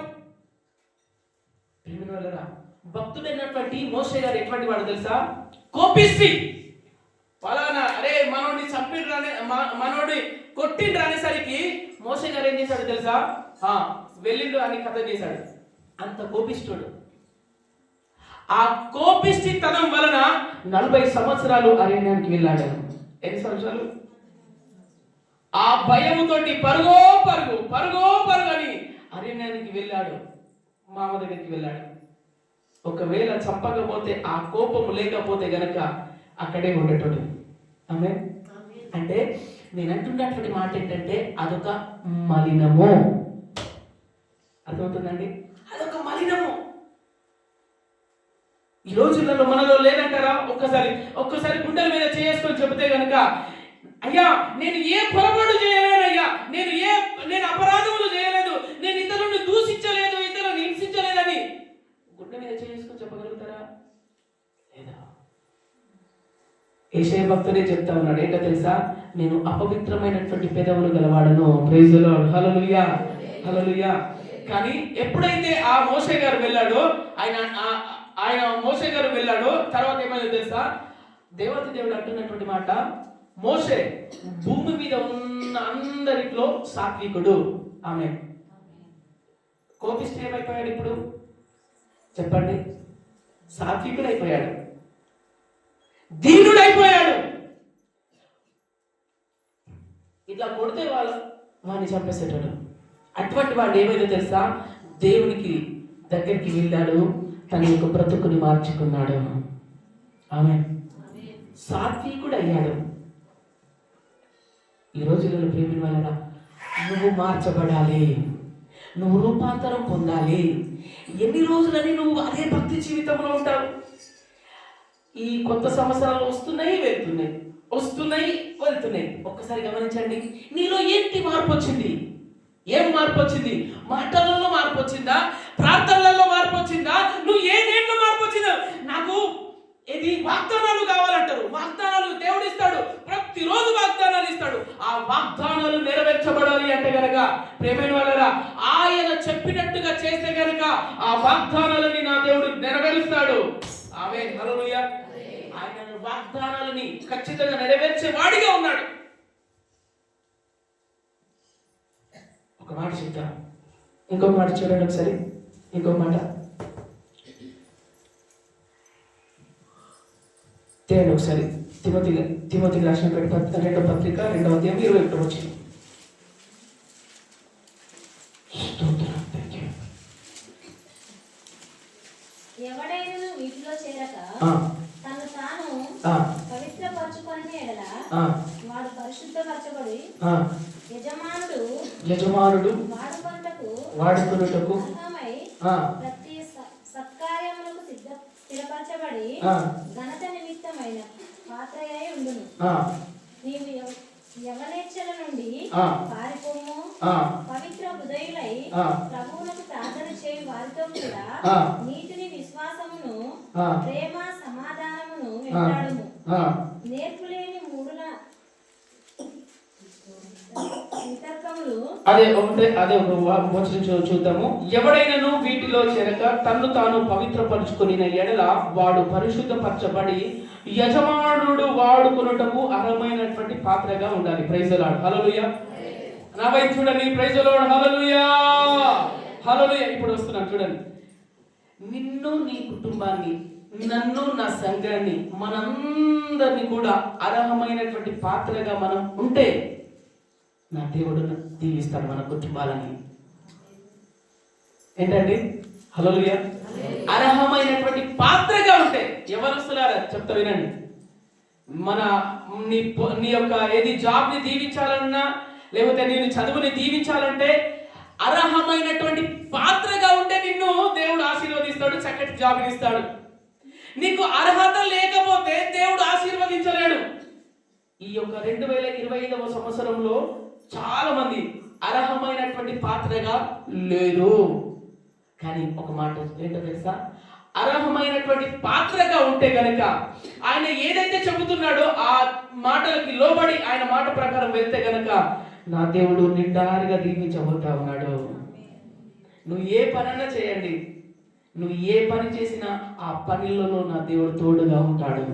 భక్తుడైనటువంటి మోషే గారు ఎటువంటి వాడు తెలుసా? కోపిష్టి. ఫలానా అరే మనోడిని చంపిండ్రానే, మనోడిని కొట్టిండ్రానేసరికి మోషే గారు ఏం చేశాడు తెలుసా? వెళ్ళిండు అని కథ చేశాడు. అంత కోపిష్ఠుడు. ఆ కోపిష్టితనం వలన 40 సంవత్సరాలు అరణ్యానికి వెళ్ళాడు. ఎన్ని సంవత్సరాలు? ఆ భయముతోటి పరుగో పరుగు అని అరణ్యానికి వెళ్ళాడు, మామ దగ్గరికి వెళ్ళాడు. ఒకవేళ చంపకపోతే, ఆ కోపము లేకపోతే గనక అక్కడే ఉండేటోడు. ఆమేన్. అంటే నేను అంటున్నటువంటి మాట ఏంటంటే అదొక మలినము. అర్థమవుతుందండి? అదొక మలినము. ఈ రోజులలో మనలో లేదంటారా? ఒక్కసారి గుండెల మీద చేసుకొని చెబితే గనక అయ్యా నేను ఏ పొరపాటు చేయలేనయ్యా, నేను అపరాధములు చేయలేదు, నేను ఇతరులను దూషించలేదు, ఇతరులను హింసించలేదని గుండె మీద చేసుకుని చెప్పగలుగుతారా? లేదా? యేషయా భక్తుడే చెప్తా ఉన్నాడు, ఏంటో తెలుసా? నేను అపవిత్రమైనటువంటి పెదవులు గలవాడను. ప్రైజ్ ది లార్డ్, హల్లెలూయా, హల్లెలూయా. కానీ ఎప్పుడైతే ఆ మోషే గారు వెళ్ళాడో, ఆయన మోషే గారు వెళ్ళాడో, తర్వాత ఏమైందో తెలుసా? దేవత దేవుడు అంటున్నటువంటి మాట, మోషే భూమి మీద ఉన్న అందరిలో సాత్వికుడు. ఆమె కోపిష్టి ఏమైపోయాడు? ఇప్పుడు చెప్పండి, సాత్వికుడు అయిపోయాడు, దీనుడు అయిపోయాడు. ఇట్లా కొడితే వాడిని చంపేసేటాడు. అటువంటి వాడు ఏమైందో తెలుసా? దేవునికి దగ్గరికి వెళ్ళాడు, తన యొక్క బ్రతుకుని మార్చుకున్నాడు. ఆమె సాత్వికుడు అయ్యాడు. ఈ రోజులలో ప్రేమిన వలన నువ్వు మార్చబడాలి, నువ్వు రూపాంతరం పొందాలి. ఎన్ని రోజులని నువ్వు అదే భక్తి జీవితంలో ఉంటావు? ఈ కొత్త సంవత్సరాలు వస్తున్నాయి వెళ్తున్నాయి, వస్తున్నాయి వెళ్తున్నాయి. ఒక్కసారి గమనించండి, నీలో ఏంటి మార్పు వచ్చింది? ఏం మార్పు వచ్చింది? మాటలలో మార్పు వచ్చిందా? ప్రార్థనలలో మార్పు వచ్చిందా? నువ్వు ఏ దేంట్లో మార్పు వచ్చిందా? నాకు ఇది వాగ్దానాలు కావాలంటారు. వాగ్దానాలు దేవుడు ఇస్తాడు, ప్రతిరోజు వాగ్దానాలు ఇస్తాడు. ఆ వాగ్దానాలు నెరవేర్చబడాలి అంటే గనక ప్రేమైన వాళ్ళరా, ఆయన చెప్పినట్టుగా చేస్తే గనక ఆ వాగ్దానాలని నా దేవుడు నెరవేరుస్తాడు. ఆమేన్, హల్లెలూయా. ఆయన వాగ్దానాలని ఖచ్చితంగా నెరవేర్చే వాడిగా ఉన్నాడు. ఒక మాట చెప్తా, ఇంకొక మాట చూడండి ఒకసారి, ఇంకొక మాట తేండి ఒకసారి. తిమోతికి రాసిన 2వ పత్రిక 2వ అధ్యాయం 21వ వచనం. ఎవడైనా వీటిలో చేరక తను తాను పవిత్రపరచుకొనిన యెడల వాడు పరిశుద్ధపరచబడి యజమానుడు వాడుకొనుటకు ప్రతి సత్కార్యములకు స్థిరపరచబడి ఘనత నిమిత్తమైన పాత్రయై ఉండును. నీవు యవనేచ్ఛల నుండి పారిపోము, పవిత్ర హృదయులై ప్రభువునకు ప్రార్థన చేయు వారితో కూడా నీతిని, విశ్వాసమును, ప్రేమ, సమాధానమును వెంటాడుము. నేర్పులేని మూడుల అదే ఒక వచనం చూద్దాము. ఎవడైనను వీటిలో చేరక తన్ను తాను పవిత్రపరుచుకుని ఎడల వాడు పరిశుద్ధపరచబడి యజమానుడు వాడుకొనుటకు అర్హమైనటువంటి పాత్రగా ఉండాలి. ప్రైజ్ ది లార్డ్, హల్లెలూయా. నా వైపు చూడండి, ప్రైజ్ ది లార్డ్, హల్లెలూయా, హల్లెలూయా. ఇప్పుడు వస్తున్నాను చూడండి. నిన్ను, నీ కుటుంబాన్ని, నన్ను, నా సంఘాన్ని, మనందరినీ కూడా అర్హమైనటువంటి పాత్రగా మనం ఉంటే నా దేవుడు దీవిస్తాడు మన కుటుంబాలని. ఏంటండి? హల్లెలూయా. అర్హమైనటువంటి పాత్రగా ఉంటే ఎవరు వస్తున్నారా చెప్తా వినండి. నీ యొక్క జాబ్ ని దీవించాలన్నా, లేకపోతే నేను చదువుని దీవించాలంటే అర్హమైనటువంటి పాత్రగా ఉంటే నిన్ను దేవుడు ఆశీర్వదిస్తాడు, చక్కటి జాబ్ ఇస్తాడు. నీకు అర్హత లేకపోతే దేవుడు ఆశీర్వదించలేడు. ఈ యొక్క 2025వ సంవత్సరంలో చాలా మంది అర్హమైనటువంటి పాత్రగా లేరు. కానీ ఒక మాట ఏంటో తెలుసా? అర్హమైనటువంటి పాత్రగా ఉంటే గనక ఆయన ఏదైతే చెబుతున్నాడో ఆ మాటలకి లోబడి ఆయన మాట ప్రకారం వెళ్తే గనక నా దేవుడు నిండారుగా దీవించబోతా ఉన్నాడు. నువ్వు ఏ పనన్నా చేయండి, నువ్వు ఏ పని చేసినా ఆ పనిలలో నా దేవుడు తోడుగా ఉంటాడు.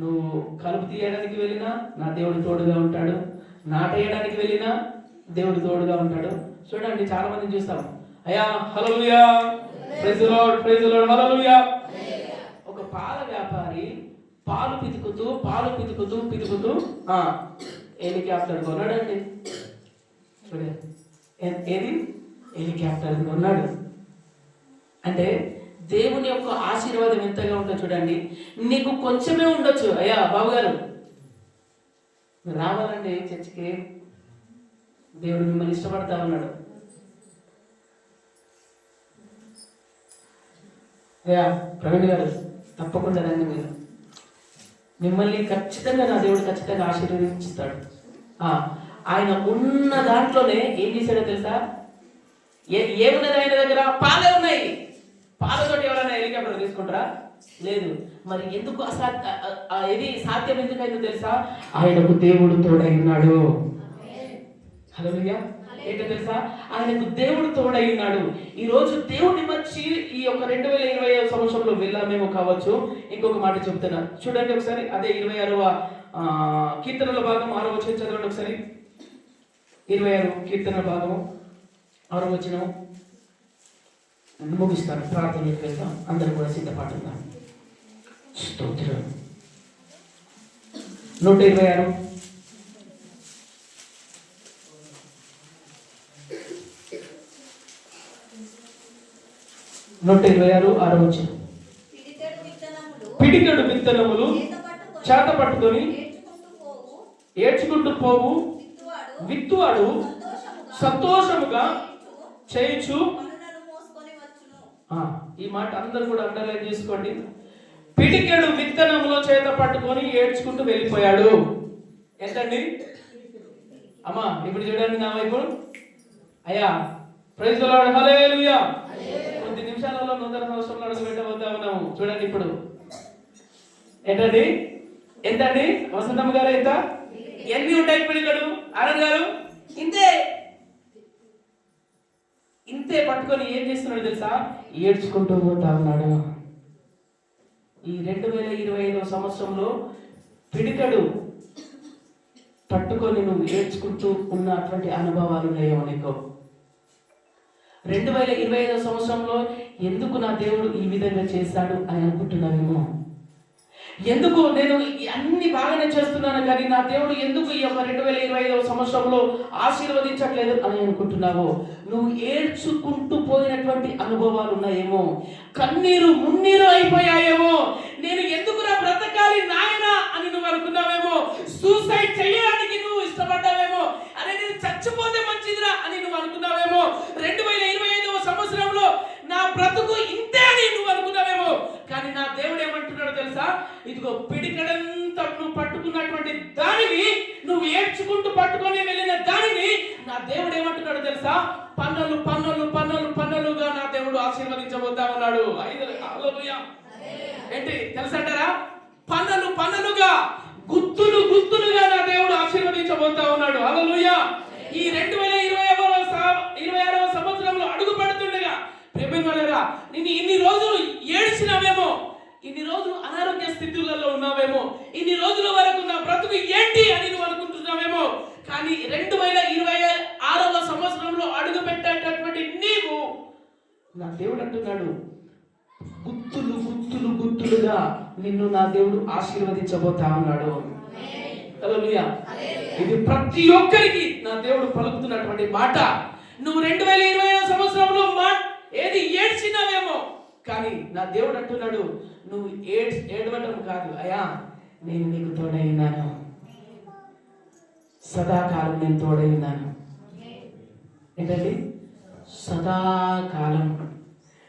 నువ్వు కలుపు తీయడానికి వెళ్ళినా నా దేవుడు తోడుగా ఉంటాడు, నాటేయడానికి వెళ్ళినా దేవుడు తోడుగా ఉంటాడు. చూడండి, చాలా మందిని చూస్తాం, అయ్యా hallelujah, praise the lord, praise the lord, hallelujah. ఒక పాల వ్యాపారి పాలు పితుకుతూ హెలికాప్టర్ కొన్నాడండి. చూడండి, ఏది హెలికాప్టర్ కొన్నాడు అంటే దేవుని యొక్క ఆశీర్వాదం ఎంతగా ఉంటుందో చూడండి. నీకు కొంచెమే ఉండొచ్చు, అయ్యా బాబు గారు రావాలండి చర్చికి, దేవుడు మిమ్మల్ని ఇష్టపడతా ఉన్నాడు. అయ్యా ప్రవీణ్ గారు తప్పకుండా రండి, మీరు మిమ్మల్ని ఖచ్చితంగా నా దేవుడు ఖచ్చితంగా ఆశీర్వదించుతాడు. ఆయన ఉన్న దాంట్లోనే ఏం చేశాడో తెలుసా? ఏమున్నది ఆయన దగ్గర? పాలే ఉన్నాయి. పాలతోటి ఎవరైనా హెలికాప్టర్ తీసుకుంటారా? లేదు. మరి ఎందుకు ఇది సాధ్యం ఎందుకైందో తెలుసా? ఆయనకు దేవుడు తోడై ఉన్నాడు. హల్లెలూయా. ఏంటో తెలుసా? ఆయనకు దేవుడు తోడై ఉన్నాడు. ఈ రోజు దేవుడిని మర్చి ఈ యొక్క 2020 సంవత్సరంలో వెళ్ళామేమో కావచ్చు. ఇంకొక మాట చెప్తున్నా చూడండి ఒకసారి. అదే 26వ కీర్తనల భాగం 6వ వచనం చదవండి ఒకసారి. 26 కీర్తనల భాగము 6వ వచనం ముగిస్తాను. ప్రార్థనలకు వెళ్తాం. అందరూ కూడా సిద్ధపడుతున్నాం. స్తోత్రం. 126 6వ వచనం. పిడికెడు విత్తనములు చేత పట్టుకొని ఏడ్చుకుంటూ పోవు విత్తువాడు సంతోషముగా చేయుచు. ఈ మాట అందరూ కూడా అండర్లైన్ చేసుకోండి. పిడికెడు విత్తనములు చేత పట్టుకొని ఏడ్చుకుంటూ వెళ్ళిపోయాడు. ఎంతండి అమ్మా? ఇప్పుడు చూడండి నా వైపు. అయ్యా ప్రైజ్ ది లార్డ్. హల్లెలూయా. కొద్ది నిమిషాలలో నూతన సంవత్సరంలో అడుగు పెట్టబోతా ఉన్నాము. చూడండి ఇప్పుడు ఏంటండి? ఎంతండి వసంతమ్మ గారు? ఎంత? ఎన్ని ఉంటాయి పిడికడు? ఆనంద్ గారు ఇంతే. ఇంతే పట్టుకొని ఏం చేస్తున్నాడు తెలుసా? ఏడ్చుకుంటూ పోతా ఉన్నాడు. ఈ 2025 సంవత్సరంలో పిడికడు పట్టుకొని నువ్వు ఏడ్చుకుంటూ ఉన్నటువంటి అనుభవాలు లేవో నీకు? 2025 సంవత్సరంలో ఎందుకు నా దేవుడు ఈ విధంగా చేశాడు అని అనుకుంటున్నావేమో. ఎందుకు నేను అన్ని బాగానే చేస్తున్నాను కానీ నా దేవుడు ఎందుకు ఈ యొక్క 2025 సంవత్సరంలో ఆశీర్వదించట్లేదు అని అనుకుంటున్నావో. నువ్వు ఏడ్చుకుంటూ పోయినటువంటి అనుభవాలు ఉన్నాయేమో. కన్నీరు మున్నీరు అయిపోయాయేమో. నేను ఎందుకురా బ్రతకాలి నాయనా అని నువ్వు అనుకున్నావేమో. సూసైడ్ చేయడానికి నువ్వు ఇష్టపడ్డావేమో. అరే నేను చచ్చిపోతే మంచిదిరా అని నువ్వు అనుకున్నావేమో. 2025 సంవత్సరంలో నా బ్రతుకు ఇంతే అని నువ్వు అనుకున్నావేమో. కానీ నా దేవుడు ఏమంటున్నాడో తెలుసా? ఇదిగో పిడికడంతా నువ్వు పట్టుకున్నటువంటి దానిని, నువ్వు ఏడ్చుకుంటూ పట్టుకొని వెళ్ళిన దానిని నా దేవుడు ఏమంటున్నాడో తెలుసా? పన్నులు పన్నులు పన్నులు పన్నులుగా నా దేవుడు ఆశీర్వదించబోతా ఉన్నాడు. హల్లెలూయా. ఏంటి తెలుసంటారా? పన్నులు పన్నులుగా, గుత్తులు గుత్తులుగా నా దేవుడు ఆశీర్వదించబోతా ఉన్నాడు. హల్లెలూయా. ఈ 2026వ సంవత్సరంలో అడుగు పడుతుండగా ప్రేమికులారా, నిన్ను ఇన్ని రోజులు ఏడ్చినావేమో, ఇన్ని రోజులు అనారోగ్య స్థితులలో ఉన్నావేమో, ఇన్ని రోజుల వరకు నా బ్రతుకు ఏంటి అని నువ్వు అనుకుంటున్నావేమో. కానీ 2026వ సంవత్సరంలో అడుగు పెట్టేటటువంటి నీవు, నా దేవుడు అంటున్నాడు, గుత్తులు గుత్తులు గుత్తులుగా నిన్ను నా దేవుడు ఆశీర్వదించబోతా ఉన్నాడు. హల్లెలూయా. ఇది ప్రతి ఒక్కరికి నా దేవుడు పలుకుతున్నటువంటి మాట. నువ్వు 2020వ సంవత్సరంలో ఏది ఏడ్చినావేమో, కానీ నా దేవుడు అంటున్నాడు, నువ్వు ఏడవటం కాదు, అయ్యా నేను నీకు తోడై ఉన్నాను, సదాకాలం నేను తోడై ఉన్నాను. ఏంటండి? సదాకాలం.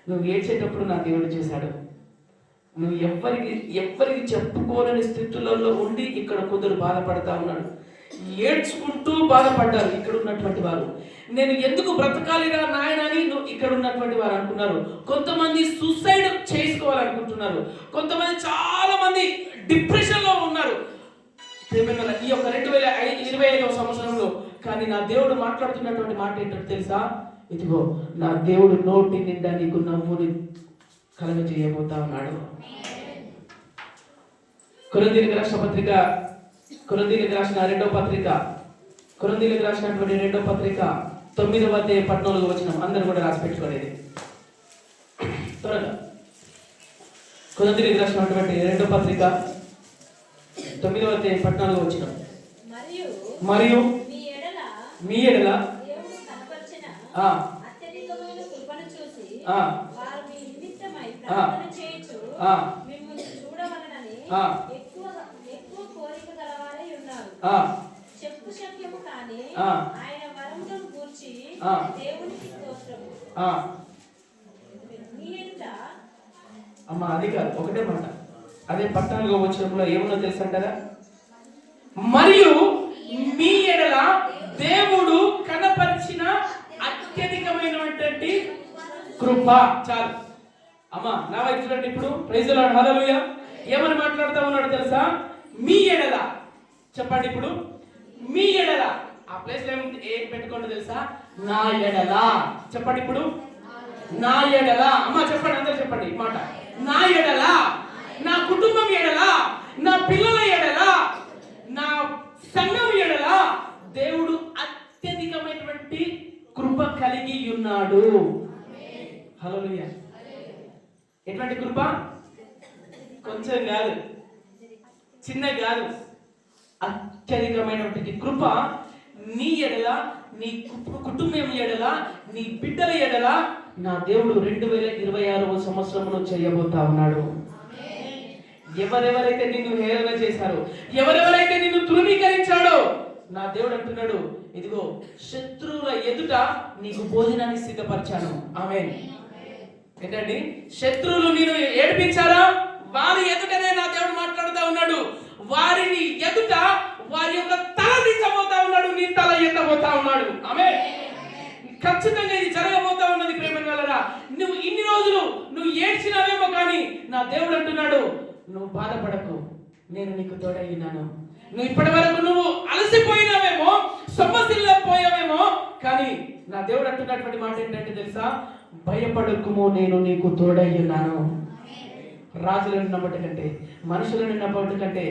నువ్వు ఏడ్చేటప్పుడు నా దేవుడు చేశాడు. నువ్వు ఎవ్వరికి చెప్పుకోలేని స్థితులలో ఉండి ఇక్కడ కొందరు బాధపడతా ఉన్నాడు. ఏడ్చుకుంటూ బాధపడ్డారు ఇక్కడ ఉన్నటువంటి వారు. నేను ఎందుకు బ్రతకాలిరా నాయన అని ఇక్కడ ఉన్నటువంటి వారు అనుకున్నారు. కొంతమంది సూసైడ్ చేసుకోవాలనుకుంటున్నారు. కొంతమంది చాలా మంది డిప్రెషన్ లో ఉన్నారు ఈ యొక్క 2025వ సంవత్సరంలో. కానీ నా దేవుడు మాట్లాడుతున్నటువంటి మాట ఏంటో తెలుసా? ఇదిగో నా దేవుడు నోటి నిండా నీకు నవ్వుని కలుగజేయబోతా ఉన్నాడు. కొరింథీయులకు రాసిన పత్రిక, కొరింథీయులకు రాసిన 2వ పత్రిక, కొరింథీయులకు రాసినటువంటి 2వ పత్రిక 9వ అధ్యాయం 14వ వచనం అందరూ కూడా రాసి పెట్టుకోలేదు త్వరగా. కొరింథీయులకు రాసినటువంటి 2వ పత్రిక 9వ అధ్యాయం 14వ వచనం. మరియు మీ ఎడల అత్యధికమైన కృపను చూసి వారు మీ నిమిత్తమై ప్రార్థన చేయుచు మిమ్మల్ని చూడవలనని ఎక్కువ కోరిక గలవారై ఉన్నారు. చెప్పు శక్యము కాని ఆయన వరములను గూర్చి దేవునికి స్తోత్రము. అమ్మా అది కాదు, ఒకటే మాట. అదే 14వ వచనంలో ఏమన్నా తెలుసంటారా? మరియు మీ ఎడల దేవుడు కనపరిచిన అత్యధికమైనటువంటి కృప. చాలు అమ్మా, నా వైపు చూడండి. ఇప్పుడు ప్రైజ్ ది లార్డ్, హల్లెలూయా. ఏమని మాట్లాడుతూ ఉన్నాడు తెలుసా? మీ ఎడల. చెప్పండి ఇప్పుడు, మీ ఎడల. ఆ ప్లేస్ లో ఏం పెట్టుకోండి తెలుసా? నా ఎడల. చెప్పండి ఇప్పుడు, నా ఎడల. అమ్మా చెప్పండి, అందరూ చెప్పండి ఈ మాట. నా ఎడల, నా కుటుంబం ఎడల, నా పిల్లల ఎడల, నా సంఘం ఎడల దేవుడు అత్యధికమైనటువంటి కృప కలిగి ఉన్నాడు. హల్లెలూయా. ఎటువంటి కృప? కొంచెం కాదు, చిన్న కాదు, అత్యధికమైనటువంటి కృప నీ ఎడల, నీ కుటుంబం ఎడల, నీ బిడ్డల ఎడల నా దేవుడు 2026వ సంవత్సరంలో చేయబోతా ఉన్నాడు. ఎవరెవరైతే నిన్ను హేళన చేశారో, ఎవరెవరైతే నిన్ను తృణీకరించాడో, నా దేవుడు అంటున్నాడు, ఇదిగో శత్రువుల ఎదుట నీకు భోజనాన్ని సిద్ధపరిచాను. ఆమేన్. ఏంటండి? శత్రువులు నేను ఏడిపించారా? వారి ఎదుటనే నా దేవుడు మాట్లాడుతూ ఉన్నాడు. వారిని ఎదుట వారి యొక్క తల దించబోతా ఉన్నాడు, నీ తల ఎత్తబోతా ఉన్నాడు. ఆమేన్. ఖచ్చితంగా ఇది జరగబోతా ఉన్నది. ప్రేమ వాళ్ళరా, నువ్వు ఇన్ని రోజులు నువ్వు ఏడ్చినావేమో, కానీ నా దేవుడు అంటున్నాడు, నువ్వు బాధపడకు, నేను నీకు తోడయ్యాను. నువ్వు ఇప్పటి వరకు నువ్వు అలసిపోయినావేమో, సమస్యలేకపోయావేమో, కానీ నా దేవుడు అంటున్నటువంటి మాట ఏంటంటే తెలుసా? భయపడకుము, నేను నీకు తోడయ్యాను. రాజులను నమ్మటి కంటే, మనుషులను నమ్మటి కంటే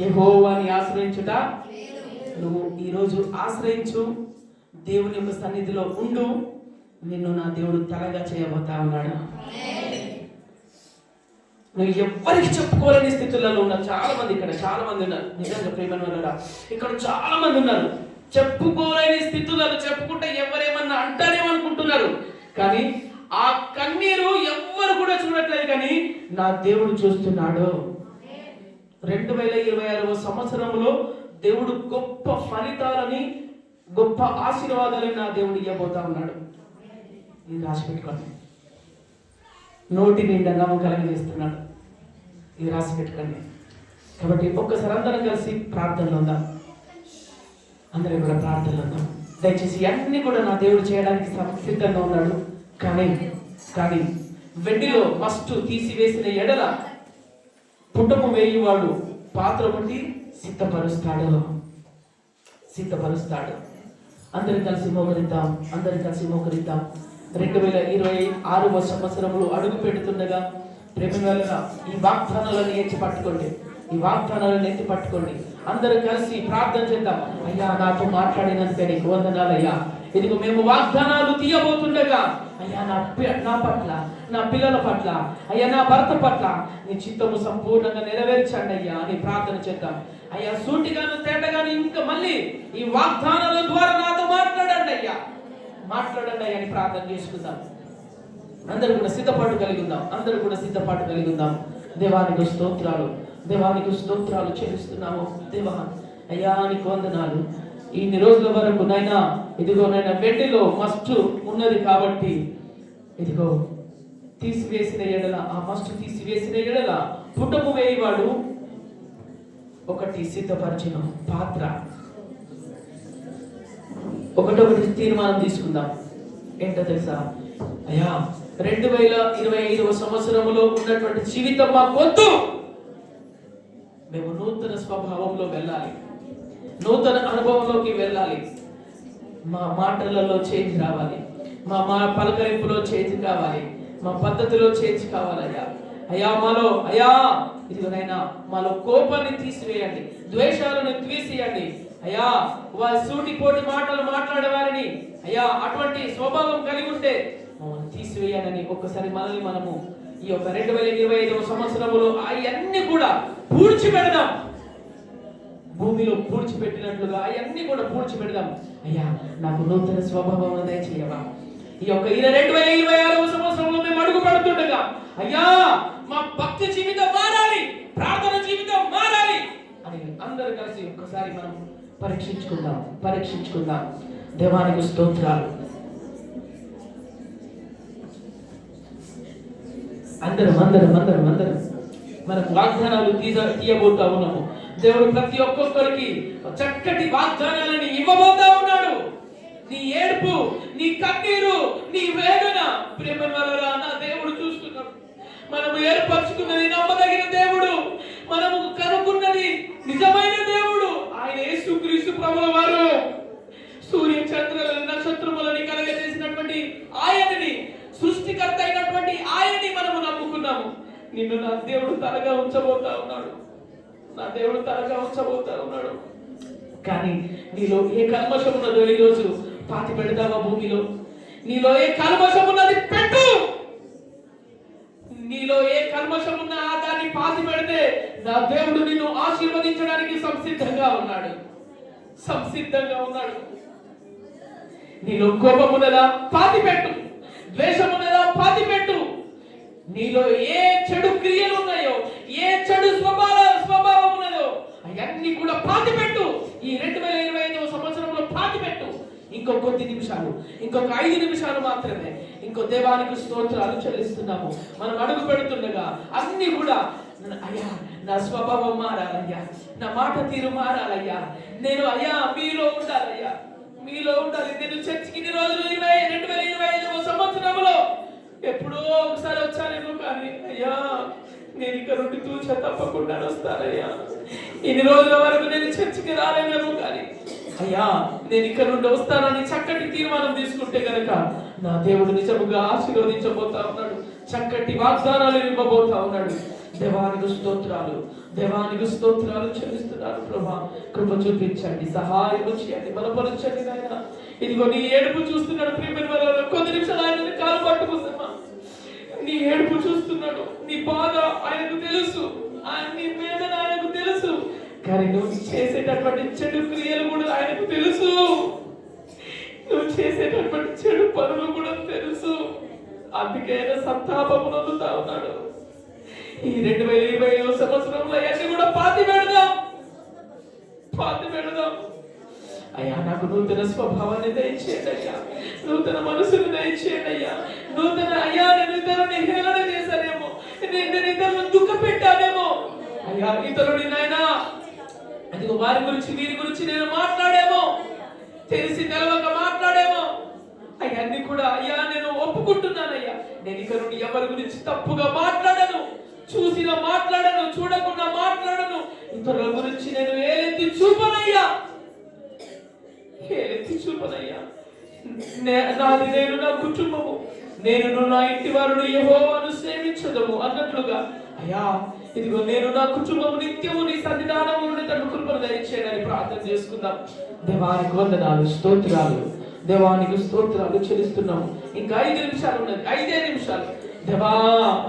యెహోవాని ఆశ్రయించుట. నువ్వు ఈరోజు ఆశ్రయించు, దేవుని యొక్క సన్నిధిలో ఉండు, నిన్ను నా దేవుడు తలగా చేయబోతా ఉన్నాడు. నువ్వు ఎవరికి చెప్పుకోలేని స్థితులలో ఉన్నారు. చాలా మంది ఇక్కడ, చాలా మంది ఉన్నారు. నిజంగా ప్రేమ ఇక్కడ చాలా మంది ఉన్నారు. చెప్పుకోలేని స్థితులలో, చెప్పుకుంటే ఎవరేమన్నా అంటారేమనుకుంటున్నారు, కానీ ఆ కన్నీరు ఎవ్వరు కూడా చూడట్లేదు, కానీ నా దేవుడు చూస్తున్నాడు. 2026వ సంవత్సరంలో దేవుడు గొప్ప ఫలితాలని, గొప్ప ఆశీర్వాదాలని నా దేవుడు ఇవ్వబోతా ఉన్నాడు. ఇది రాసి పెట్టుకోండి. నోటి నిండా నవ్వు కలగజేస్తున్నాడు. ఇది రాసి పెట్టుకోండి. కాబట్టి ఒక్కసారి అందరం కలిసి ప్రార్థనలో ఉందాం. అందరం కూడా ప్రార్థనలో ఉందాం. దయచేసి అన్ని కూడా నా దేవుడు చేయడానికి సిద్ధంగా ఉన్నాడు. కానీ వెండిలో మస్ట్ తీసివేసిన ఎడల పుట్టము వేయువాడు పాత్ర బట్టి సిద్ధపరుస్తాడు. అందరం కలిసి మోకరిద్దాం. 2026వ సంవత్సరంలో అడుగు పెడుతుండగా ప్రేమగా ఈ వాగ్దానాలను ఎత్తి పట్టుకోండి. అందరూ కలిసి ప్రార్థన చేద్దాం. అయ్యా, నాతో మాట్లాడినందుకే నీకు వందనాలయ్యా. ఇదిగో మేము వాగ్దానాలు తీయబోతుండగా, అయ్యా నా పట్ల, నా పిల్లల పట్ల, అయ్యా నా భర్త పట్ల నీ చిత్తము సంపూర్ణంగా నెరవేర్చండి అయ్యా అని ప్రార్థన చేద్దాం. అయ్యా సూటిగాను తేటగాను ఇంకా మళ్ళీ ఈ వాగ్దానాల ద్వారా నాతో మాట్లాడండి అయ్యా అని ప్రార్థన చేసుకుందాం. అందరూ కూడా సిద్ధపాటు కలిగి ఉందాం. దేవానికి స్తోత్రాలు చెల్లిస్తున్నాము. దేవా, అయ్యా నీకు వందనాలు. ఇన్ని రోజుల వరకు నైనా, ఇదిగో నైనా వెండిలో మస్టు ఉన్నది కాబట్టి, ఇదిగో తీసివేసిన ఎడల, ఆ మస్టు తీసివేసిన ఎడల పుట్టము వేయవాడు ఒకటి సిద్ధపరిచిన పాత్ర. ఒకటొకటి తీర్మానం తీసుకుందాం. ఏంటో తెలుసా? అయ్యా 2025వ సంవత్సరంలో ఉన్నటువంటి జీవితం మాకొద్దు. మేము నూతన స్వభావంలో వెళ్ళాలి, నూతన అనుభవంలోకి వెళ్ళాలి. మా మాటలలో చేంజ్ రావాలి, మా పలకరింపులో చేంజ్ కావాలి, మా పద్ధతిలో చేంజ్ కావాలయ్యా. అయ్యా ఇదిగోనైనా మాలో కోపాన్ని తీసివేయండి, ద్వేషాలను తీసేయండి అయ్యా. వారి సూటిపోటి మాటలు మాట్లాడే వారిని అయ్యా అటువంటి స్వభావం కలిగి ఉంటే మమ్మల్ని తీసివేయాలని ఒక్కసారి మనల్ని మనము ఈ యొక్క 2025వ సంవత్సరంలో అవన్నీ కూడా పూడ్చిపెడదాం. భూమిలో పూడ్చిపెట్టినట్లుగా అవన్నీ కూడా పూడ్చిపెడదాం. అయ్యా నాకు నూతన స్వభావం దయచేయవా. ఈ యొక్క 2026వ సంవత్సరంలో మేము అడుగు పడుతుండగా అయ్యా మా భక్తి జీవితం మారాలి, ప్రార్థన జీవితం మారాలి అని అందరూ కలిసి ఒక్కసారి మనం పరీక్షించుకుందాం. దేవానికి స్తోత్రాలు. అందరం మనకు వాగ్దానాలు తీయబోతా ఉన్నాము. దేవుడు ప్రతి ఒక్కొక్కరికి చక్కటి వాగ్దానాలని ఇవ్వబోతా ఉన్నాడు. నీ ఏడుపు, నీ కన్నీరు, నీ వేదన ప్రేమ వల్ల నా దేవుడు చూస్తున్నాడు. మనము ఏర్పరచుకున్నది నమ్మదగిన దేవుడు, మనము కనుక్కున్నది నిజమైన దేవుడు. ఆయన యేసుక్రీస్తు ప్రభువు వారు సూర్య చంద్రుల నక్షత్రములని కలగజేసినటువంటి ఆయనని, సృష్టికర్త అయినటువంటి ఆయనని మనము నమ్ముకున్నాము. నిన్ను నా దేవుడు తలగా ఉంచబోతా ఉన్నాడు. నా దేవుడు తలగా ఉంచబోతా ఉన్నాడు. కానీ నీలో ఏ కల్మషం ఉన్నదో ఈరోజు పాతి పెడదావా భూమిలో? నీలో ఏ కల్మషం ఉన్నది పెట్టు. నీలో ఏ కల్మషం ఉన్నా దాన్ని పాతి పెడితే నా దేవుడు నిన్ను ఆశీర్వదించడానికి సంసిద్ధంగా ఉన్నాడు. సంసిద్ధంగా ఉన్నాడు. నీలో కోపం ఉన్నదా పాతి పెట్టు. ద్వేషం ఉన్నదా పాతి పెట్టు. నీలో ఏ చెడు క్రియలు ఉన్నాయో, ఏ చెడు స్వభావం ఉన్నదో అవన్నీ కూడా పాతి పెట్టు. ఈ 2025వ సంవత్సరంలో పాతి పెట్టు. ఇంకో కొద్ది నిమిషాలు, ఇంకొక 5 నిమిషాలు మాత్రమే. ఇంకో దేవానికి స్తోత్రాలు చెల్లిస్తున్నాము. మనం అడుగు పెడుతుండగా అన్ని కూడా అయ్యా నా స్వభావం మారాలయ్యా, నా మాట తీరు మారాలయ్యా, నేను అయ్యా మీలో ఉండాలయ్యా, మీలో ఉండాలి. నేను చర్చికి ఇన్ని రోజులు 2025వ సంవత్సరంలో ఎప్పుడో ఒకసారి వచ్చానేమో, కానీ అయ్యా నేను ఇక్కడ నుండి తూచా తప్పకుండా వస్తానయ్యా. ఇన్ని రోజుల వరకు నేను చర్చికి రాలేనేమో, కానీ అయ్యా నేను ఇక్కడ నుండి వస్తానని చక్కటి తీర్మానం తీసుకుంటే గనక నా దేవుడు నిజముగా ఆశీర్వదించబోతా ఉన్నాడు. చక్కటి వాగ్దానాలు ఇవ్వబోతా ఉన్నాడు. దేవానికి స్తోత్రాలు, దేవానికి స్తోత్రాలు చెల్లిస్తున్నారు. ప్రభా కృప చూపించండి, సహాయం చేయండి, బలపరచండి నాయన. ఇదిగో నీ ఏడుపు చూస్తున్నాడు. ప్రియమైన వారు కొద్ది నిమిషాలు ఆయన కాలు పట్టుకుంటున్నా. నీ ఏడుపు చూస్తున్నాడు, నీ బాధ ఆయనకు తెలుసు, నీ వేదన ఆయనకు తెలుసు. కానీ నువ్వు చేసేటటువంటి చెడు క్రియలు కూడా ఆయనకు తెలుసు. నువ్వు చేసేటటువంటి చెడు పనులు కూడా తెలుసు. అందుకే ఆయన సంతాపము నొందుతా ఉన్నాడు. ఈ 2025వ సంవత్సరంలో అన్ని కూడా పాతి పెడదాం. అయ్యా నాకు నూతన స్వభావాన్ని దయచేయండి అయ్యా, నూతన మనసును దయచేయండి అయ్యా. నూతన అయ్యా నేను ఇతరుని హేళన చేశానేమో, నేను ఇతరులను దుఃఖ పెట్టానేమో అయ్యా. ఇతరుని నాయనా అదిగో వారి గురించి వీరి గురించి నేను మాట్లాడేమో, తెలిసి తెలవక మాట్లాడేమో అయ్యా. అన్ని కూడా అయ్యా నేను ఒప్పుకుంటున్నానయ్యా. నేను ఇక నుండి ఎవరి గురించి తప్పుగా మాట్లాడను, చూసినా మాట్లాడను, చూడకుండా మాట్లాడను. ఇతరుల గురించి నేను ఏలెత్తి చూపనయ్యా, ఏలెత్తి చూపనయ్యా. నాది నేను, నా కుటుంబము, నేను నా ఇంటి వారును యెహోవాను సేవించదము అన్నట్లుగా అయ్యా ఇదిగో నేను నా కుటుంబము నిత్యము నీ సన్నిధానము నుండి తన కృపను దయచేయని ప్రార్థన చేసుకుందాం. దేవానికి వందనాలు, స్తోత్రాలు, దేవానికి స్తోత్రాలు చెల్లిస్తున్నాము. ఇంకా 5 నిమిషాలు ఉన్నది, 5 నిమిషాలు.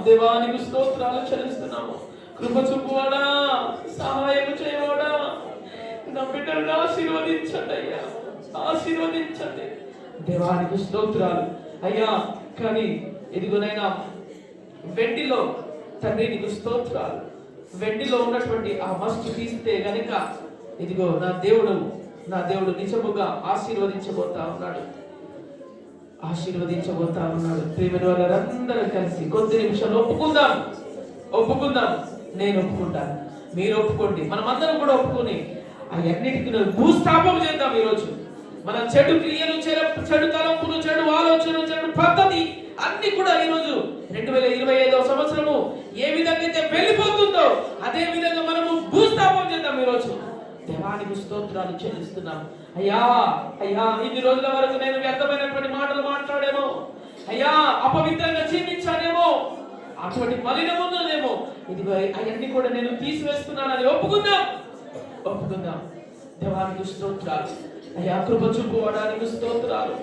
దేవానికి స్తోత్రాలు చెల్లిస్తున్నాము. కృప చూపువాడా, సహాయం చేయవాడా, నా బిడ్డలను ఆశీర్వదించండి అయ్యా, ఆశీర్వదించండి. దేవానికి స్తోత్రాలు అయ్యా. కానీ ఇదిగోనైనా వెండిలో తండ్రి నీకు స్తోత్రాలు, వెండిలో ఉన్నటువంటి ఆ మస్తు తీస్తే గనుక ఇదిగో నా దేవుడు నిజముగా ఆశీర్వదించబోతా ఉన్నాడు, ఆశీర్వదించబోతా ఉన్నాడు. ప్రియమైన వాళ్ళందరూ కలిసి కొద్ది నిమిషాలు ఒప్పుకుందాం. నేను ఒప్పుకుంటాను, మీరు ఒప్పుకోండి, మనం అందరం కూడా ఒప్పుకొని అవన్నిటికీ భూస్థాపన చేద్దాం. ఈరోజు మన చెడు క్రియలు, చెడు తలంపులు, చెడు ఆలోచనలు, చెడు పద్ధతి అన్ని కూడా ఈరోజు 2025వ సంవత్సరము ఏ విధంగా అయితే వెళ్ళిపోతుందో అదే విధంగా మనము భూస్థాపన చేద్దాం. ఈరోజు దేవానికి స్తోత్రాలు చెల్లిస్తున్నాం అయ్యా. ఇన్ని రోజుల వరకు నేను వ్యర్థమైనటువంటి మాటలు మాట్లాడేమో అయ్యా, అపవిత్రంగా జీవించానేమో, అటువంటి మలినం ఉన్నదేమో, ఇదిగో అవన్నీ కూడా నేను తీసివేస్తున్నానని ఒప్పుకుందాం. దేవానికి స్తోత్రాలు అయ్యా. కృప చూపుకోవడానికి స్తోత్రాలు.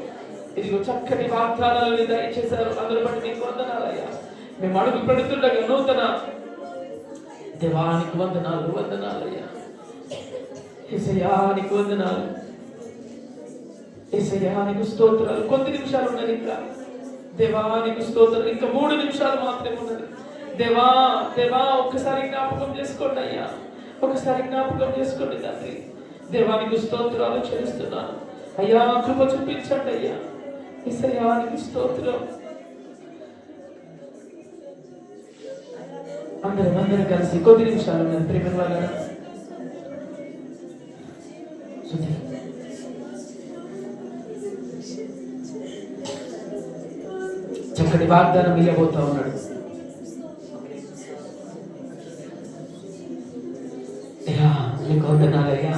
ఇదిగో చక్కటి వాగ్దానాలను దయచేశారు. అందరూ బట్టి నీకు వందనాలయ్యా. మేము అడుగు పెడుతుండగా నూతన దేవానికి వందనాలయ్యా. యేసయ్యానికి వందనాలు, యేసయ్యానికి స్తోత్రాలు. కొద్ది నిమిషాలు ఉన్నది, ఇంకా దేవానికి స్తోత్రాలు. ఇంకా 3 నిమిషాలు మాత్రమే ఉన్నది. దేవా ఒక్కసారి జ్ఞాపకం చేసుకోండి అయ్యా, ఒకసారి జ్ఞాపకం చేసుకోండి తండ్రి. దేవానికి స్తోత్రాలు చెల్లిస్తున్నాను అయ్యా. కృప చూపించండి అయ్యా. యేసయ్యానికి స్తోత్రం. అందరం కలిసి కొద్ది నిమిషాలు ఉన్నది ప్రేమ వాళ్ళ చక్కటి వాగ్దానం ఇవ్వబోతా ఉన్నాడు. మీకు వందనాలయ్యా,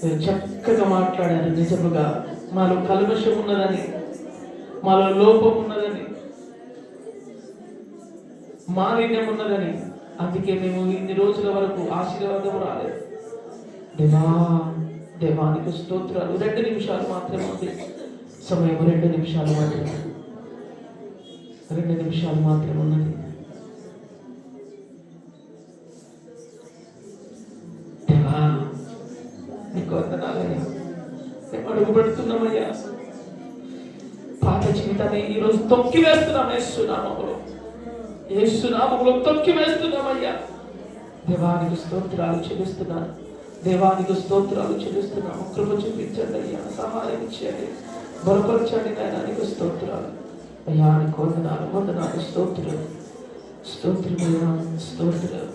మీరు చక్కగా మాట్లాడారు. నిజముగా మాలో కల్మషం ఉన్నదని, మాలో లోపం ఉన్నదని, మాలిన్యం ఉన్నదని, అందుకే మేము ఇన్ని రోజుల వరకు ఆశీర్వాదం రాలేదు. దేవానికి స్తోత్రాలు. 2 నిమిషాలు మాత్రమే ఉంది సమయం. 2 నిమిషాలు మాత్రమే, 2 నిమిషాలు మాత్రమే ఉన్నది. దేవా నీకు వందనాలయ్యా, మేము అడుగు పెడుతున్నామయ్యా. పాత జీవితాన్ని ఈరోజు తొక్కి వేస్తున్నాం. యేసునామములో తొక్కి వేస్తున్నామయ్యా. దేవానికి స్తోత్రాలు చెల్లిస్తున్నాను. దేవానికి స్తోత్రాలు చెల్లిస్తున్నాము. కృప చూపించండి అయ్యా, సహాయం చేయండి, బలపరచండి నాయన. నీకు స్తోత్రాలు అయ్యా, నీకు వందనాలు, స్తోత్రాలు, స్తోత్రమయ్యా, స్తోత్రాలు.